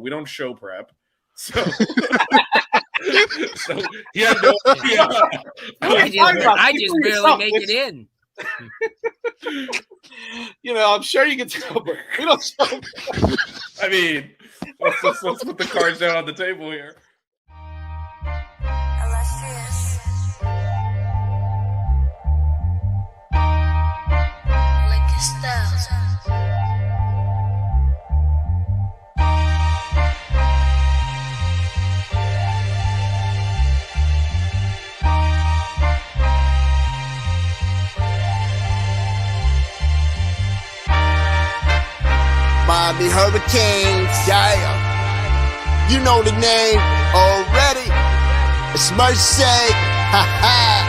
We don't show prep. So, so he had no idea. I just barely make it in. I'm sure you can tell, but we don't show. I mean, let's put the cards down on the table here. Miami Hurricanes, yeah. You know the name already. It's Mercy, ha ha.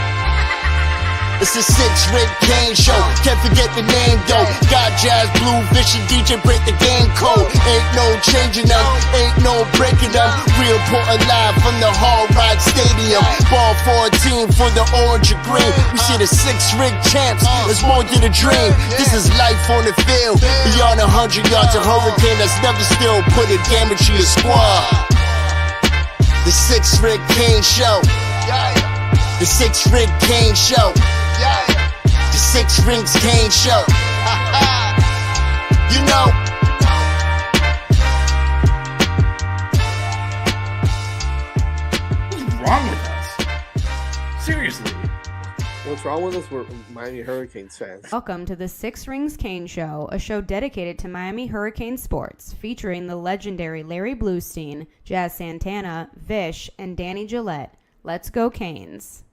It's a 6-Rick Kane show. Can't forget the name, yo. Got Jazz, Blue, Vision, DJ, break the game code. Ain't no changing them, ain't no breaking them. Real Portland live from the Hard Rock Stadium. Ball 14 for the orange and green. We see the 6-Rick champs. There's more than a dream. This is life on the field. Beyond 100 yards, a hurricane that's never still put a damage to your squad. The 6-Rick Kane show. The 6-Rick Kane show. The 6-Rick Kane show. You know. What's wrong with us? Seriously. What's wrong with us? We're Miami Hurricanes fans. Welcome to the 6-Rings Kane Show, a show dedicated to Miami Hurricane sports, featuring the legendary Larry Bluestein, Jazz Santana, Vish, and Danny Gillette. Let's go Canes.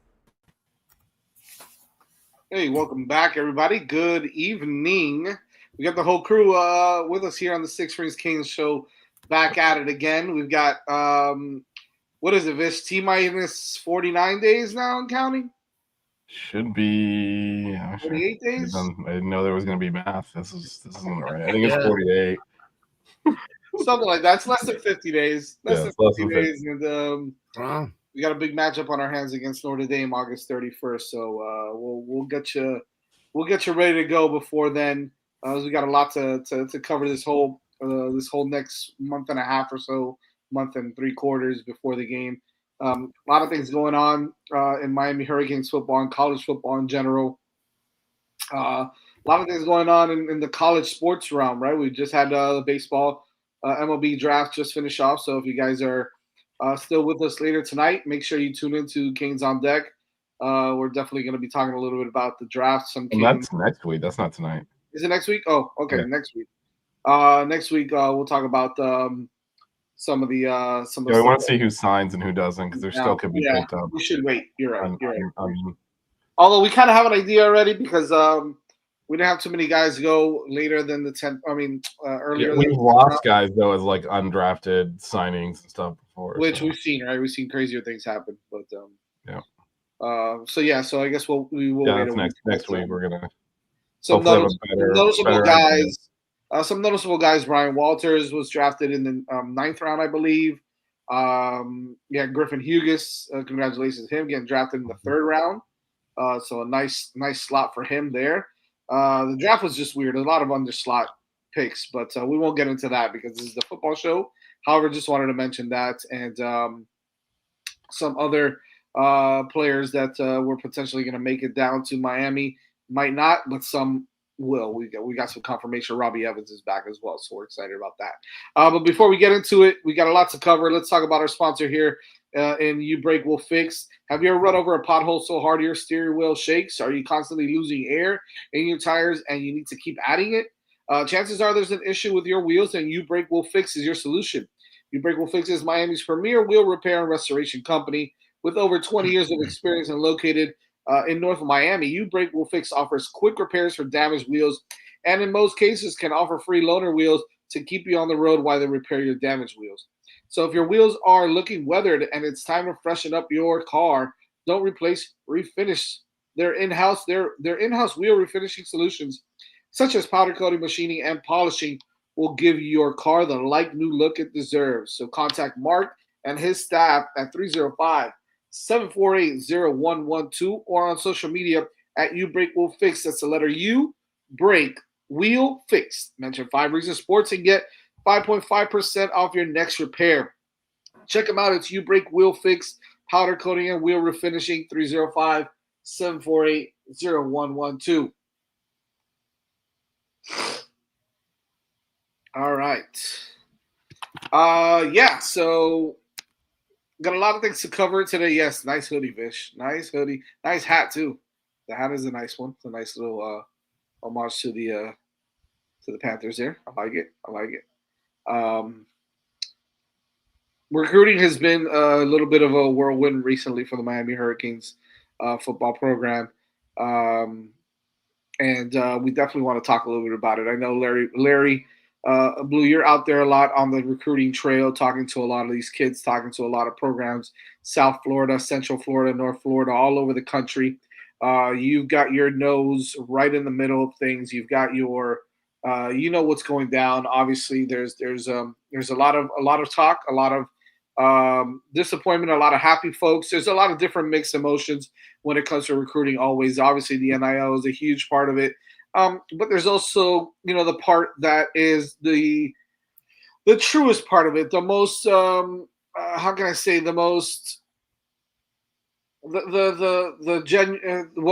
Hey, welcome back, everybody. Good evening. We got the whole crew with us here on the 6-Rings Canes show, back at it again. We've got, what is it, Vish? T-minus 49 days now and counting? Should be 48 days? I didn't know there was going to be math. This isn't right. I think it's 48. Something like that. It's less than 50 days. Less than 50 days. And we got a big matchup on our hands against Notre Dame August 31st. So we'll get you ready to go before then. We got a lot to cover this whole next month and a half or so, month and 3 quarters before the game. A lot of things going on in Miami Hurricanes football and college football in general. A lot of things going on in the college sports realm, right? We just had the baseball MLB draft just finished off. So if you guys are still with us later tonight, make sure you tune into Canes on Deck. We're definitely going to be talking a little bit about the draft. That's next week. That's not tonight. Is it next week? Oh, okay, yeah. Next week. Next week we'll talk about some of the. We want to see who signs and who doesn't, because there still could be picked up. We should wait. You're right. Although we kind of have an idea already, because we didn't have too many guys go later than the 10th. I mean, earlier. Yeah, we've lost guys though as like undrafted signings and stuff before, which we've seen, right? We've seen crazier things happen, but So I guess we will. Yeah, that's next week. We're gonna. Some noticeable guys. Some noticeable guys. Brian Walters was drafted in the 9th round, I believe. Griffin Hughes. Congratulations to him getting drafted in the 3rd round. So a nice slot for him there. The draft was just weird. A lot of underslot picks, but we won't get into that because this is the football show. However, just wanted to mention that and some other players that were potentially going to make it down to Miami. Might not, but some will. We got some confirmation. Robbie Evans is back as well, so we're excited about that. But before we get into it, we got a lot to cover. Let's talk about our sponsor here in You Break Will Fix. Have you ever run over a pothole so hard your steering wheel shakes? Are you constantly losing air in your tires and you need to keep adding it? Chances are there's an issue with your wheels, and You Break Will Fix is your solution. You Break Will Fix is Miami's premier wheel repair and restoration company with over 20 years of experience and located in North Miami. You Break Will Fix offers quick repairs for damaged wheels, and in most cases can offer free loaner wheels to keep you on the road while they repair your damaged wheels. So if your wheels are looking weathered and it's time to freshen up your car, don't replace, refinish. Their in-house wheel refinishing solutions, such as powder coating, machining, and polishing, will give your car the like-new look it deserves. So contact Mark and his staff at 305-748-0112 or on social media at You Break Will Fix. That's the letter U, Break, Wheel, Fix. Mention 5 Reasons Sports and get 5.5% off your next repair. Check them out. It's U-Brake Wheel Fix, powder coating, and wheel refinishing. 305-748-0112. All right. Yeah, so got a lot of things to cover today. Yes, nice hoodie, Vish. Nice hoodie. Nice hat, too. The hat is a nice one. It's a nice little homage to the Panthers there. I like it. Recruiting has been a little bit of a whirlwind recently for the Miami Hurricanes football program. And we definitely want to talk a little bit about it. I know Larry Blue, you're out there a lot on the recruiting trail, talking to a lot of these kids, talking to a lot of programs, South Florida, Central Florida, North Florida, all over the country. You've got your nose right in the middle of things. You've got your, you know what's going down. Obviously, there's a lot of talk, a lot of disappointment, a lot of happy folks. There's a lot of different mixed emotions when it comes to recruiting. Always, obviously, the NIL is a huge part of it. But there's also, the part that is the truest part of it, the most, how can I say, the most, what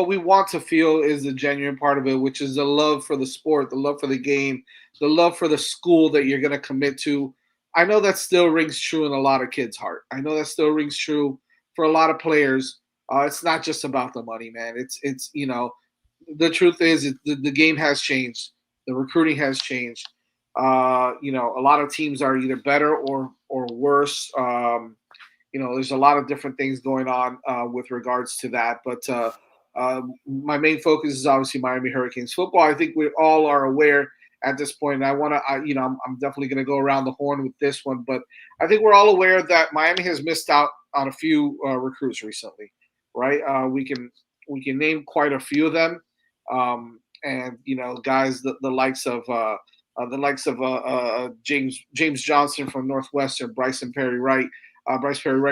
we want to feel is the genuine part of it, which is the love for the sport, the love for the game, the love for the school that you're going to commit to. I know that still rings true in a lot of kids' heart. I know that still rings true for a lot of players. It's not just about the money, man. It's the truth is the game has changed. The recruiting has changed. A lot of teams are either better or worse. There's a lot of different things going on with regards to that. But my main focus is obviously Miami Hurricanes football. I think we all are aware at this point. And I'm definitely going to go around the horn with this one. But I think we're all aware that Miami has missed out on a few recruits recently, right? We can name quite a few of them. And guys, the likes of James Johnson from Northwestern, Bryce Perry Wright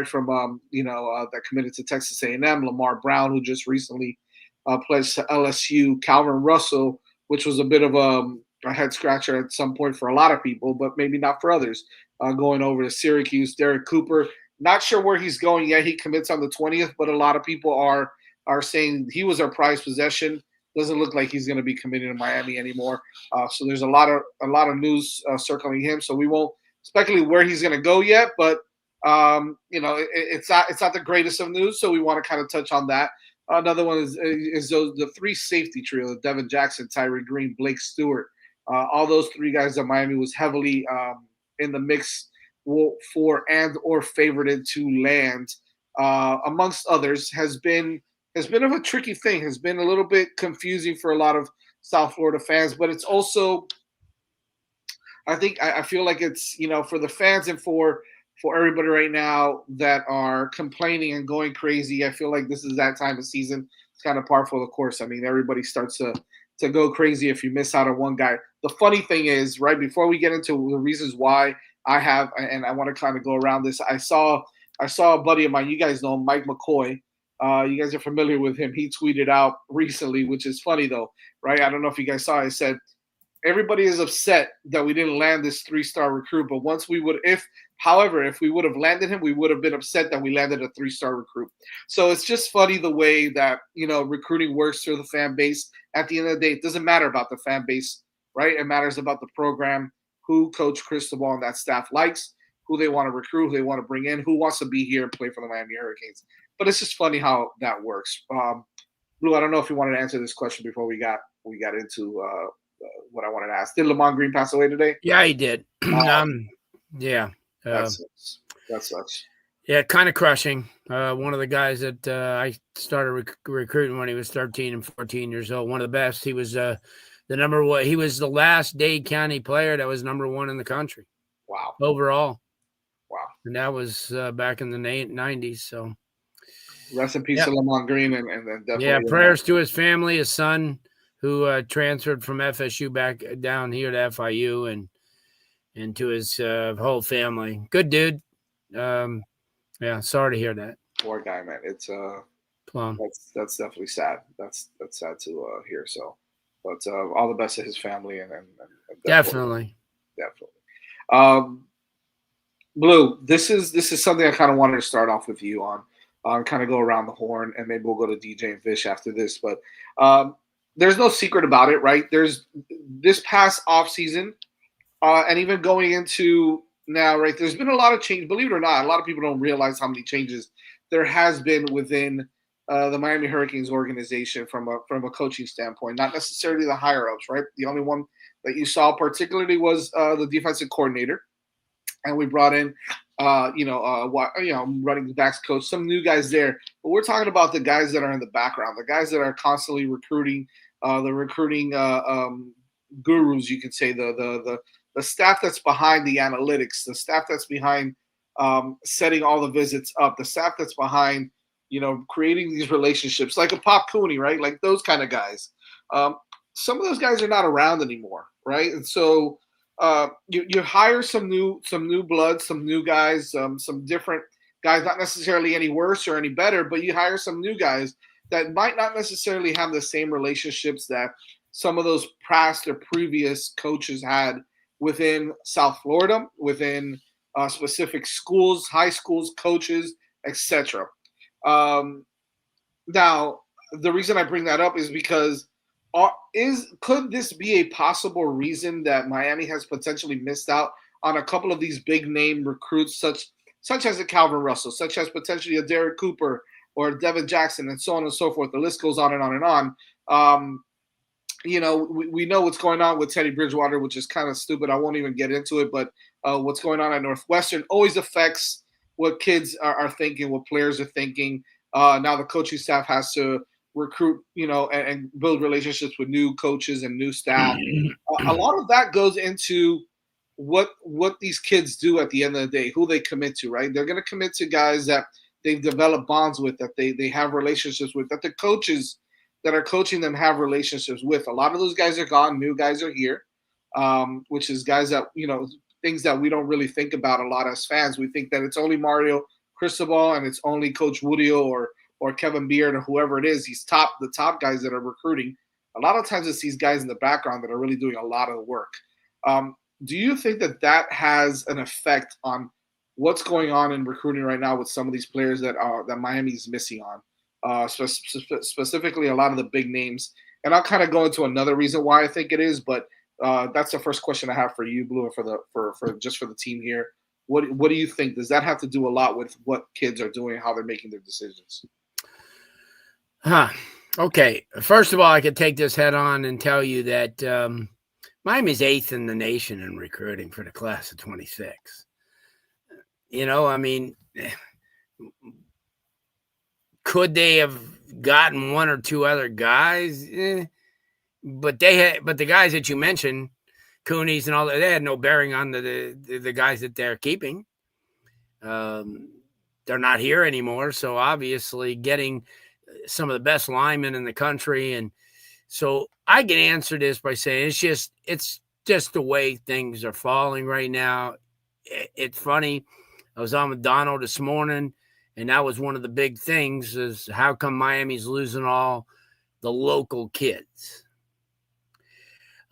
from that committed to Texas A&M, Lamar Brown, who just recently pledged to LSU, Calvin Russell, which was a bit of a head scratcher at some point for a lot of people, but maybe not for others. Going over to Syracuse, Derek Cooper, not sure where he's going yet. He commits on the 20th, but a lot of people are saying he was our prized possession. Doesn't look like he's going to be committing to Miami anymore. So there's a lot of news circling him. So we won't speculate where he's going to go yet, but it's not the greatest of news. So we want to kind of touch on that. Another one is the three safety trio: Devin Jackson, Tyree Green, Blake Stewart. All those three guys that Miami was heavily in the mix for and or favorited to land, amongst others, has been of a tricky thing, has been a little bit confusing for a lot of South Florida fans, but it's also, I feel like it's, for the fans and for everybody right now that are complaining and going crazy, I feel like this is that time of season. It's kind of par for the course. I mean, everybody starts to go crazy if you miss out on one guy. The funny thing is, right, before we get into the reasons why I want to kind of go around this, I saw a buddy of mine, you guys know him, Mike McCoy. You guys are familiar with him. He tweeted out recently, which is funny though, right? I don't know if you guys saw it. He said, everybody is upset that we didn't land this 3-star recruit, but if we would have landed him, we would have been upset that we landed a 3-star recruit. So it's just funny the way that, recruiting works through the fan base. At the end of the day, it doesn't matter about the fan base, right? It matters about the program, who Coach Cristobal and that staff likes, who they want to recruit, who they want to bring in, who wants to be here and play for the Miami Hurricanes. But it's just funny how that works. Blue, I don't know if you wanted to answer this question before we got into what I wanted to ask. Did Lamont Green pass away today? Yeah, he did. Yeah. That sucks. Yeah, kind of crushing. One of the guys that I started recruiting when he was 13 and 14 years old. One of the best. He was the number one. He was the last Dade County player that was number one in the country. Wow. Overall. Wow. And that was back in the 90s. So. Rest in peace to Lamont Green, and definitely. Prayers to his family, his son, who transferred from FSU back down here to FIU, and to his whole family. Good dude. Sorry to hear that. Poor guy, man. It's Plum. That's definitely sad. That's sad to hear. So, but all the best to his family, and definitely. Blue, this is something I kind of wanted to start off with you on. Kind of go around the horn, and maybe we'll go to DJ and Fish after this. But there's no secret about it, right? There's this past off season, and even going into now, right? There's been a lot of change. Believe it or not, a lot of people don't realize how many changes there has been within the Miami Hurricanes organization from a coaching standpoint. Not necessarily the higher ups, right? The only one that you saw particularly was the defensive coordinator, and we brought in, running backs coach, some new guys there. But we're talking about the guys that are in the background, the guys that are constantly recruiting, the recruiting gurus, you could say, the staff that's behind the analytics, the staff that's behind setting all the visits up, the staff that's behind, creating these relationships, like a Pop Cooney, right? Like those kind of guys. Some of those guys are not around anymore, right? And so you hire some new blood, some new guys, some different guys, not necessarily any worse or any better, but you hire some new guys that might not necessarily have the same relationships that some of those past or previous coaches had within South Florida, within specific schools, high schools, coaches, etc. Now, the reason I bring that up is because could this be a possible reason that Miami has potentially missed out on a couple of these big name recruits, such as a Calvin Russell, such as potentially a Derek Cooper or Devin Jackson, and so on and so forth? The list goes on and on and on. We know what's going on with Teddy Bridgewater, which is kind of stupid. I won't even get into it, but what's going on at Northwestern always affects what kids are thinking, what players are thinking. Now the coaching staff has to recruit, and build relationships with new coaches and new staff. A lot of that goes into what these kids do at the end of the day, who they commit to, right? They're going to commit to guys that they've developed bonds with, that they have relationships with, that the coaches that are coaching them have relationships with. A lot of those guys are gone. New guys are here, which is guys that, things that we don't really think about a lot as fans. We think that it's only Mario Cristobal and it's only Coach Woodio or Kevin Beard or whoever it is, the top guys that are recruiting. A lot of times it's these guys in the background that are really doing a lot of the work. Do you think that has an effect on what's going on in recruiting right now with some of these players that Miami's missing on? Specifically a lot of the big names. And I'll kind of go into another reason why I think it is, but that's the first question I have for you, Blue, and for the team here. What do you think? Does that have to do a lot with what kids are doing, how they're making their decisions? Okay. First of all, I could take this head on and tell you that Miami's 8th in the nation in recruiting for the class of 26. Could they have gotten one or two other guys? But the guys that you mentioned, Cooney's and all that, they had no bearing on the guys that they're keeping. They're not here anymore, so obviously getting some of the best linemen in the country, and so I can answer this by saying it's just the way things are falling right now. It's funny. I was on with Donald this morning, and that was one of the big things: is how come Miami's losing all the local kids?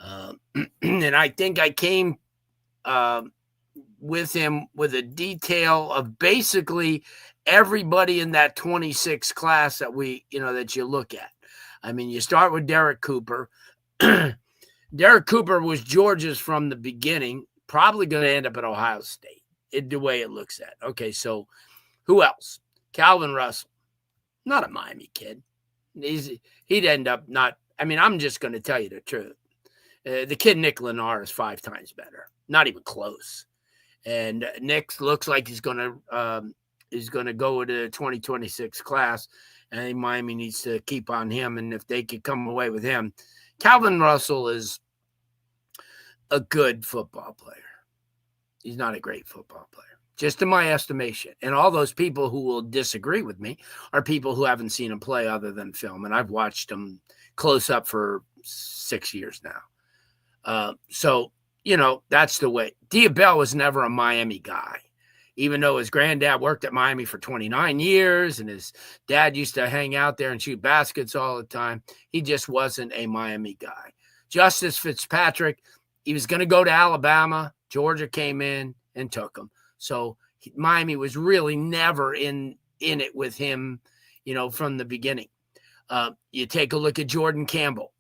And I think I came with him with a detail of basically everybody in that 26 class that you look at. You start with Derek Cooper. Derek Cooper was Georgia's from the beginning, probably going to end up at Ohio State, the way it looks at. Okay, so who else? Calvin Russell, not a Miami kid. He'd end up not. I'm just going to tell you the truth. The kid Nick Lennar is 5 times better, not even close. And Nick looks like he's going to go to the 2026 class, and I think Miami needs to keep on him. And if they could come away with him, Calvin Russell is a good football player. He's not a great football player, just in my estimation. And all those people who will disagree with me are people who haven't seen him play other than film. And I've watched him close up for 6 years now. So that's the way. Diabell was never a Miami guy, even though his granddad worked at Miami for 29 years and his dad used to hang out there and shoot baskets all the time. He just wasn't a Miami guy. Justice Fitzpatrick, he was going to go to Alabama. Georgia came in and took him. So Miami was really never in it with him, from the beginning. You take a look at Jordan Campbell.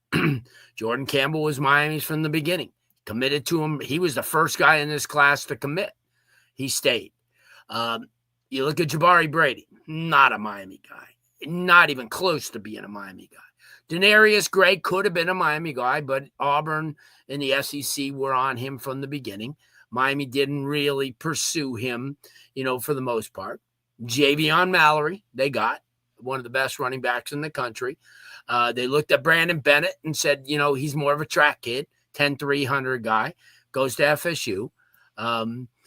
Jordan Campbell was Miami's from the beginning. Committed to him. He was the first guy in this class to commit. He stayed. You look at Jabari Brady, not a Miami guy, not even close to being a Miami guy. Denarius Gray could have been a Miami guy, but Auburn and the SEC were on him from the beginning. Miami didn't really pursue him, for the most part. Javion Mallory, they got one of the best running backs in the country. They looked at Brandon Bennett and said, he's more of a track kid, 10-300 guy, goes to FSU.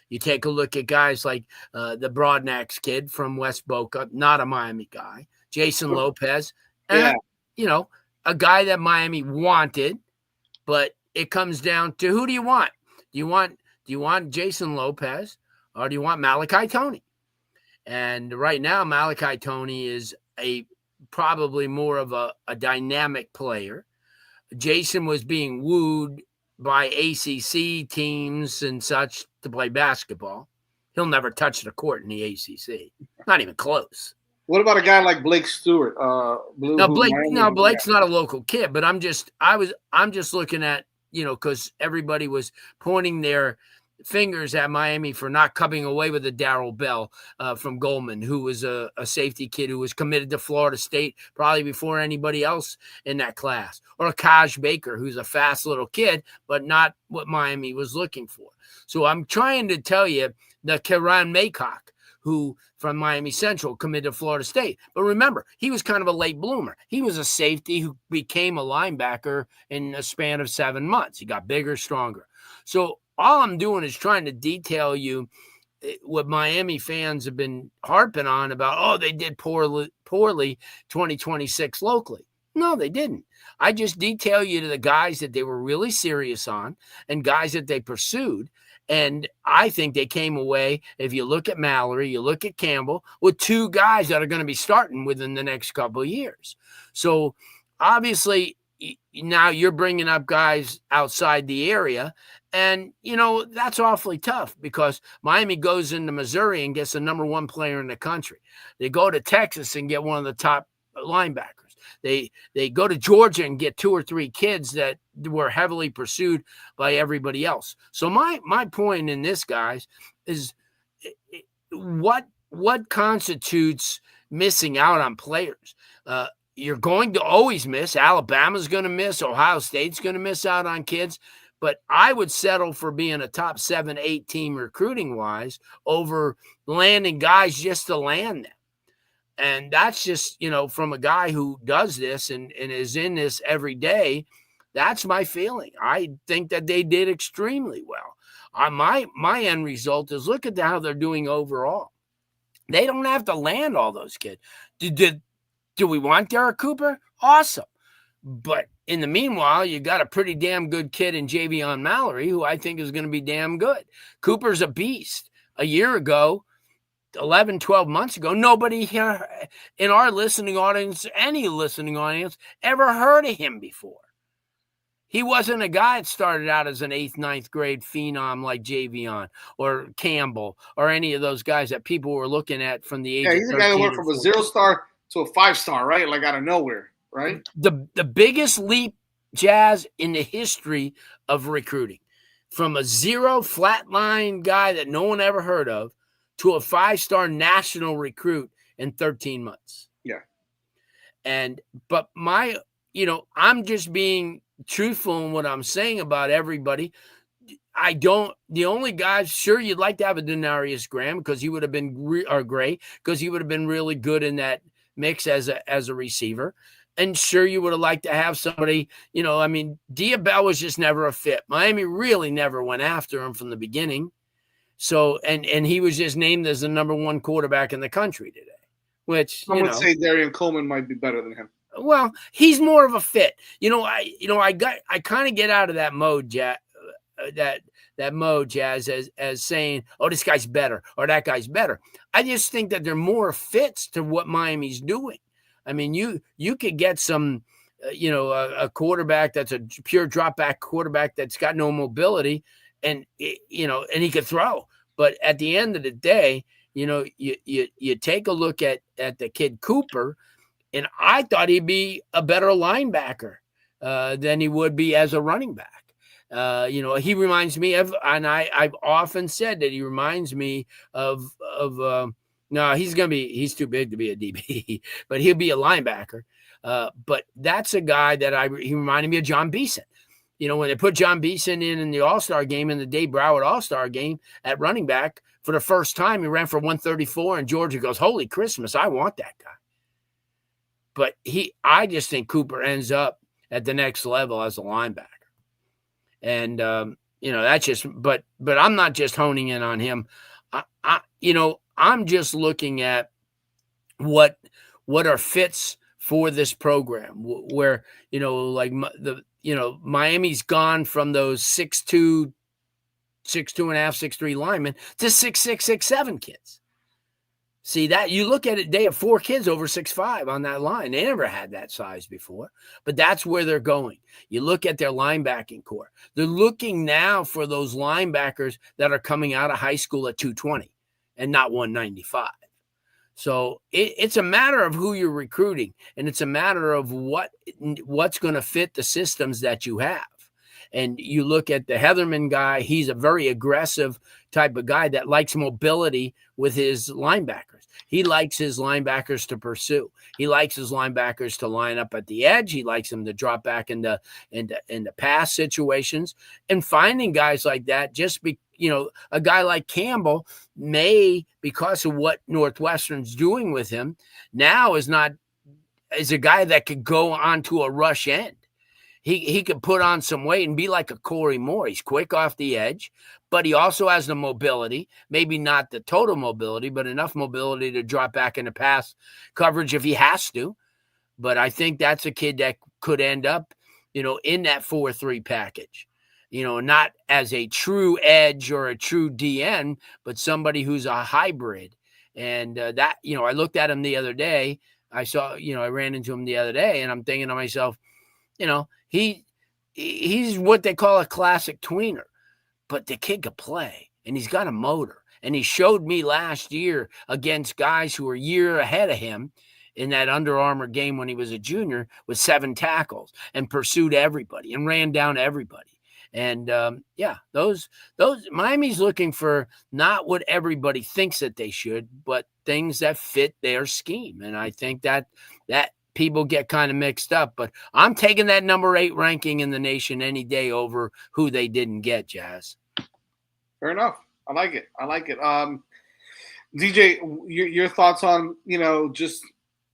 You take a look at guys like the Broadnax kid from West Boca, not a Miami guy. Jason Lopez, a guy that Miami wanted, but it comes down to who do you want? Do you want Jason Lopez or do you want Malachi Toney? And right now, Malachi Toney is probably more of a dynamic player. Jason was being wooed by ACC teams and such to play basketball. He'll never touch the court in the ACC. Not even close. What about a guy like Blake Stewart? Blake's not a local kid, but I'm just looking at, because everybody was pointing their fingers at Miami for not coming away with a Darrell Bell from Goldman, who was a safety kid who was committed to Florida State probably before anybody else in that class, or a Kaj Baker, who's a fast little kid, but not what Miami was looking for. So I'm trying to tell you that Karan Maycock, who from Miami Central committed to Florida State. But remember, he was kind of a late bloomer. He was a safety who became a linebacker in a span of 7 months. He got bigger, stronger. So all I'm doing is trying to detail you what Miami fans have been harping on about, they did poorly 2026 locally. No, they didn't. I just detail you to the guys that they were really serious on and guys that they pursued. And I think they came away, if you look at Mallory, you look at Campbell, with 2 guys that are going to be starting within the next couple of years. So obviously now you're bringing up guys outside the area. And, that's awfully tough because Miami goes into Missouri and gets the number 1 player in the country. They go to Texas and get one of the top linebackers. They go to Georgia and get 2 or 3 kids that were heavily pursued by everybody else. So my point in this, guys, is what constitutes missing out on players? You're going to always miss. Alabama's going to miss. Ohio State's going to miss out on kids. But I would settle for being a top 7, 8 team recruiting-wise over landing guys just to land them. And that's just, from a guy who does this and is in this every day, that's my feeling. I think that they did extremely well. My end result is look at how they're doing overall. They don't have to land all those kids. Do we want Derek Cooper? Awesome. But in the meanwhile, you got a pretty damn good kid in Javion Mallory, who I think is going to be damn good. Cooper's a beast. A year ago, 11, 12 months ago, nobody here in our listening audience, any listening audience, ever heard of him before. He wasn't a guy that started out as an 8th, 9th grade phenom like Javion or Campbell or any of those guys that people were looking at from the age of 13. Yeah, he's a guy that went from a 0-star to a 5-star, right? Like out of nowhere, right? The biggest leap, Jazz, in the history of recruiting. From a 0 flatline guy that no one ever heard of to a 5-star national recruit in 13 months. Yeah. But I'm just being truthful in what I'm saying about everybody. The only guys, sure, you'd like to have a Denarius Graham because he would have been, or Gray, because he would have been really good in that mix as a receiver. And sure, you would have liked to have somebody, Diabell was just never a fit. Miami really never went after him from the beginning. So, and he was just named as the number 1 quarterback in the country today, which, I would say Darian Coleman might be better than him. Well, he's more of a fit. I kind of get out of that mode, that mode, Jazz, as saying, oh, this guy's better or that guy's better. I just think that they're more fits to what Miami's doing. I mean, you could get some, a quarterback that's a pure drop back quarterback that's got no mobility and he could throw. But at the end of the day, you take a look at the kid Cooper, and I thought he'd be a better linebacker than he would be as a running back. He reminds me of, and I've often said that he reminds me of no, he's too big to be a DB, but he'll be a linebacker. But that's a guy that he reminded me of John Beeson. When they put John Beeson in the All-Star game, in the Dave Broward All-Star game at running back, for the first time, he ran for 134, and Georgia goes, holy Christmas, I want that guy. But I just think Cooper ends up at the next level as a linebacker. And, that's just, but I'm not just honing in on him. I'm just looking at what are fits for this program where, Miami's gone from those 6'2", 6'2 and a half, 6'3" linemen to 6'6", 6'7" kids. See that? You look at it, they have 4 kids over 6'5" on that line. They never had that size before, but that's where they're going. You look at their linebacking core. They're looking now for those linebackers that are coming out of high school at 220 and not 195. So it's a matter of who you're recruiting, and it's a matter of what's going to fit the systems that you have. And you look at the Heatherman guy, he's a very aggressive type of guy that likes mobility with his linebackers. He likes his linebackers to pursue. He likes his linebackers to line up at the edge. He likes them to drop back into pass situations. And finding guys like that, a guy like Campbell may, because of what Northwestern's doing with him, now is a guy that could go onto a rush end. He could put on some weight and be like a Corey Moore. He's quick off the edge, but he also has the mobility, maybe not the total mobility, but enough mobility to drop back into pass coverage if he has to. But I think that's a kid that could end up, in that 4-3 package, not as a true edge or a true DN, but somebody who's a hybrid. And I looked at him the other day. I ran into him the other day, and I'm thinking to myself, he's what they call a classic tweener, but the kid could play, and he's got a motor. And he showed me last year against guys who were a year ahead of him in that Under Armour game when he was a junior with 7 tackles and pursued everybody and ran down everybody. And those Miami's looking for not what everybody thinks that they should, but things that fit their scheme. And I think that people get kind of mixed up, but I'm taking that number 8 ranking in the nation any day over who they didn't get, Jazz. Fair enough. I like it. DJ, your thoughts on, just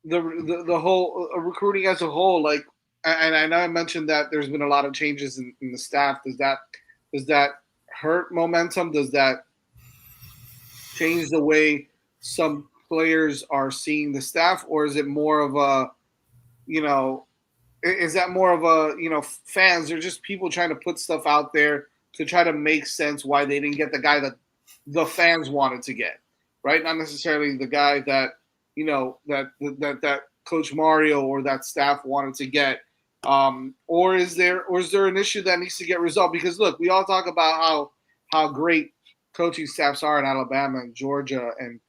the whole recruiting as a whole, like, and I know I mentioned that there's been a lot of changes in the staff. Does that hurt momentum? Does that change the way some players are seeing the staff, or is it more of a, is that more of a, fans or just people trying to put stuff out there to try to make sense why they didn't get the guy that the fans wanted to get, right? Not necessarily the guy that, that Coach Mario or that staff wanted to get. Or is there an issue that needs to get resolved? Because look, we all talk about how great coaching staffs are in Alabama and Georgia and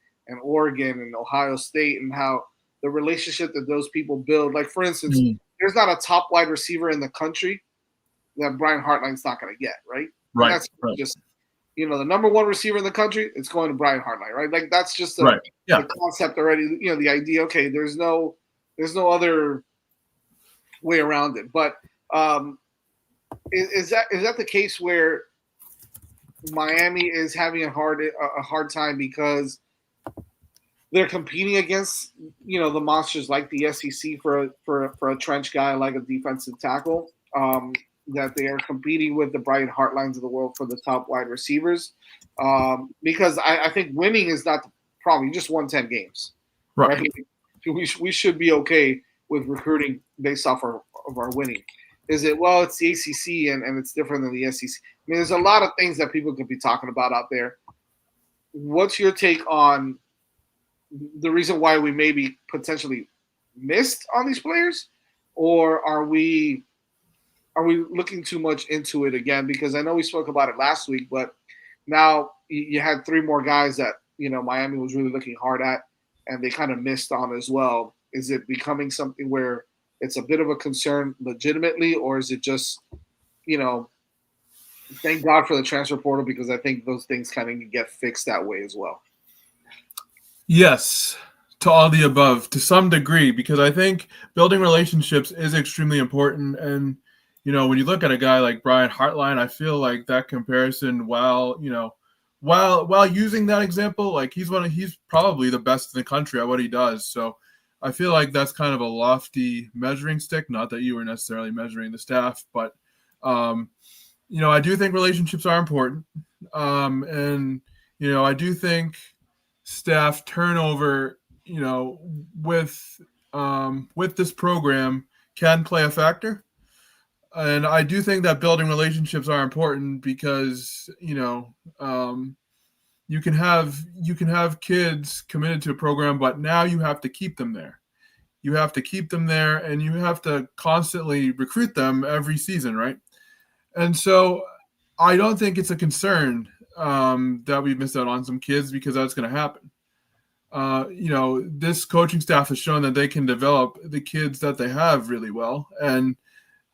Oregon and Ohio State, and how the relationship that those people build. Like, for instance, there's not a top wide receiver in the country that Brian Hartline's not going to get, right? Right. And that's just, the number 1 receiver in the country, it's going to Brian Hartline, right? Like, that's just the concept already, the idea, okay, there's no other way around it. But is that the case where Miami is having a hard time because they're competing against, the monsters like the SEC for a trench guy like a defensive tackle, that they are competing with the Brian Hartlines of the world for the top wide receivers? Because I think winning is not the problem. You just won 10 games. Right? We should be okay with recruiting based off of our winning. Is it, well, it's the ACC and it's different than the SEC. I mean, there's a lot of things that people could be talking about out there. What's your take on the reason why we maybe potentially missed on these players? Or are we are we looking too much into it again? Because I know we spoke about it last week, but now you had 3 more guys that Miami was really looking hard at, and they kind of missed on as well. Is it becoming something where it's a bit of a concern legitimately, or is it just thank God for the transfer portal, because I think those things kind of get fixed that way as well. Yes, to all the above, to some degree, because I think building relationships is extremely important. And, when you look at a guy like Brian Hartline, I feel like that comparison, while using that example, like he's probably the best in the country at what he does. So I feel like that's kind of a lofty measuring stick. Not that you were necessarily measuring the staff, but, I do think relationships are important. And, I do think staff turnover, with this program can play a factor. And I do think that building relationships are important because, you can have kids committed to a program, but now you have to keep them there. You have to keep them there, and you have to constantly recruit them every season, right? And so I don't think it's a concern that we missed out on some kids, because that's going to happen. This coaching staff has shown that they can develop the kids that they have really well. And,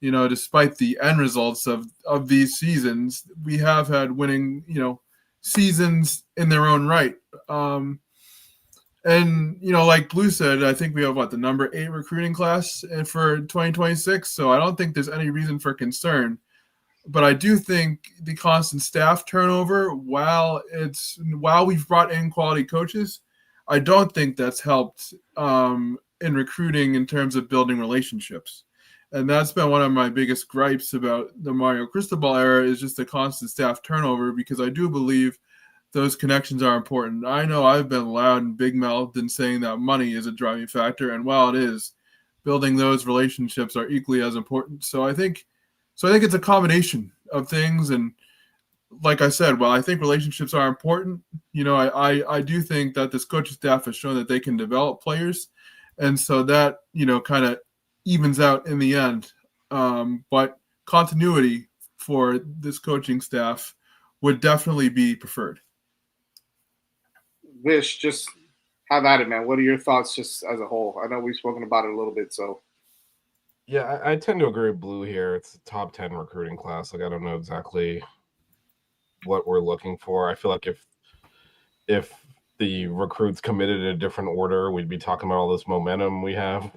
despite the end results of these seasons, we have had winning, seasons in their own right. And, like Blue said, I think we have the number 8 recruiting class for 2026. So I don't think there's any reason for concern. But I do think the constant staff turnover, while we've brought in quality coaches, I don't think that's helped in recruiting in terms of building relationships. And that's been one of my biggest gripes about the Mario Cristobal era, is just the constant staff turnover, because I do believe those connections are important. I know I've been loud and big-mouthed in saying that money is a driving factor, and while it is, building those relationships are equally as important. So I think it's a combination of things. And like I said, while I think relationships are important, I do think that this coaching staff has shown that they can develop players. And so that, kind of evens out in the end. But continuity for this coaching staff would definitely be preferred. Vish, just have at it, man. What are your thoughts just as a whole? I know we've spoken about it a little bit, so. Yeah, I tend to agree with Blue here. It's a top 10 recruiting class. Like, I don't know exactly what we're looking for. I feel like if the recruits committed in a different order, we'd be talking about all this momentum we have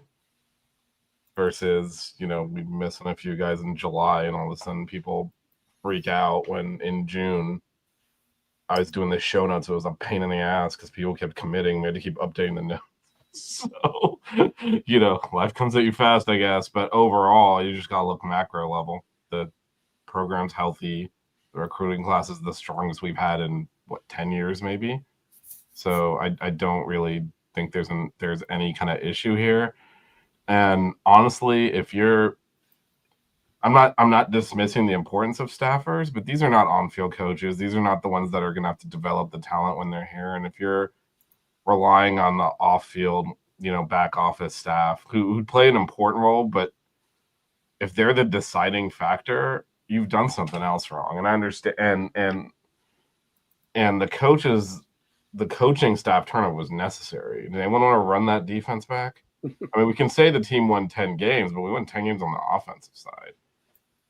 versus, we're missing a few guys in July, and all of a sudden people freak out when in June I was doing the show notes. It was a pain in the ass because people kept committing. We had to keep updating the notes. So, life comes at you fast, I guess. But overall, you just got to look macro level. The program's healthy. The recruiting class is the strongest we've had in, 10 years maybe? So I don't really think there's any kind of issue here. And honestly, I'm not dismissing the importance of staffers, but these are not on-field coaches. These are not the ones that are going to have to develop the talent when they're here. And if you're relying on the off-field, back office staff who play an important role, but if they're the deciding factor, you've done something else wrong. And I understand, and the coaching staff turnover was necessary. Did anyone want to run that defense back? I mean, we can say the team won 10 games, but we won 10 games on the offensive side.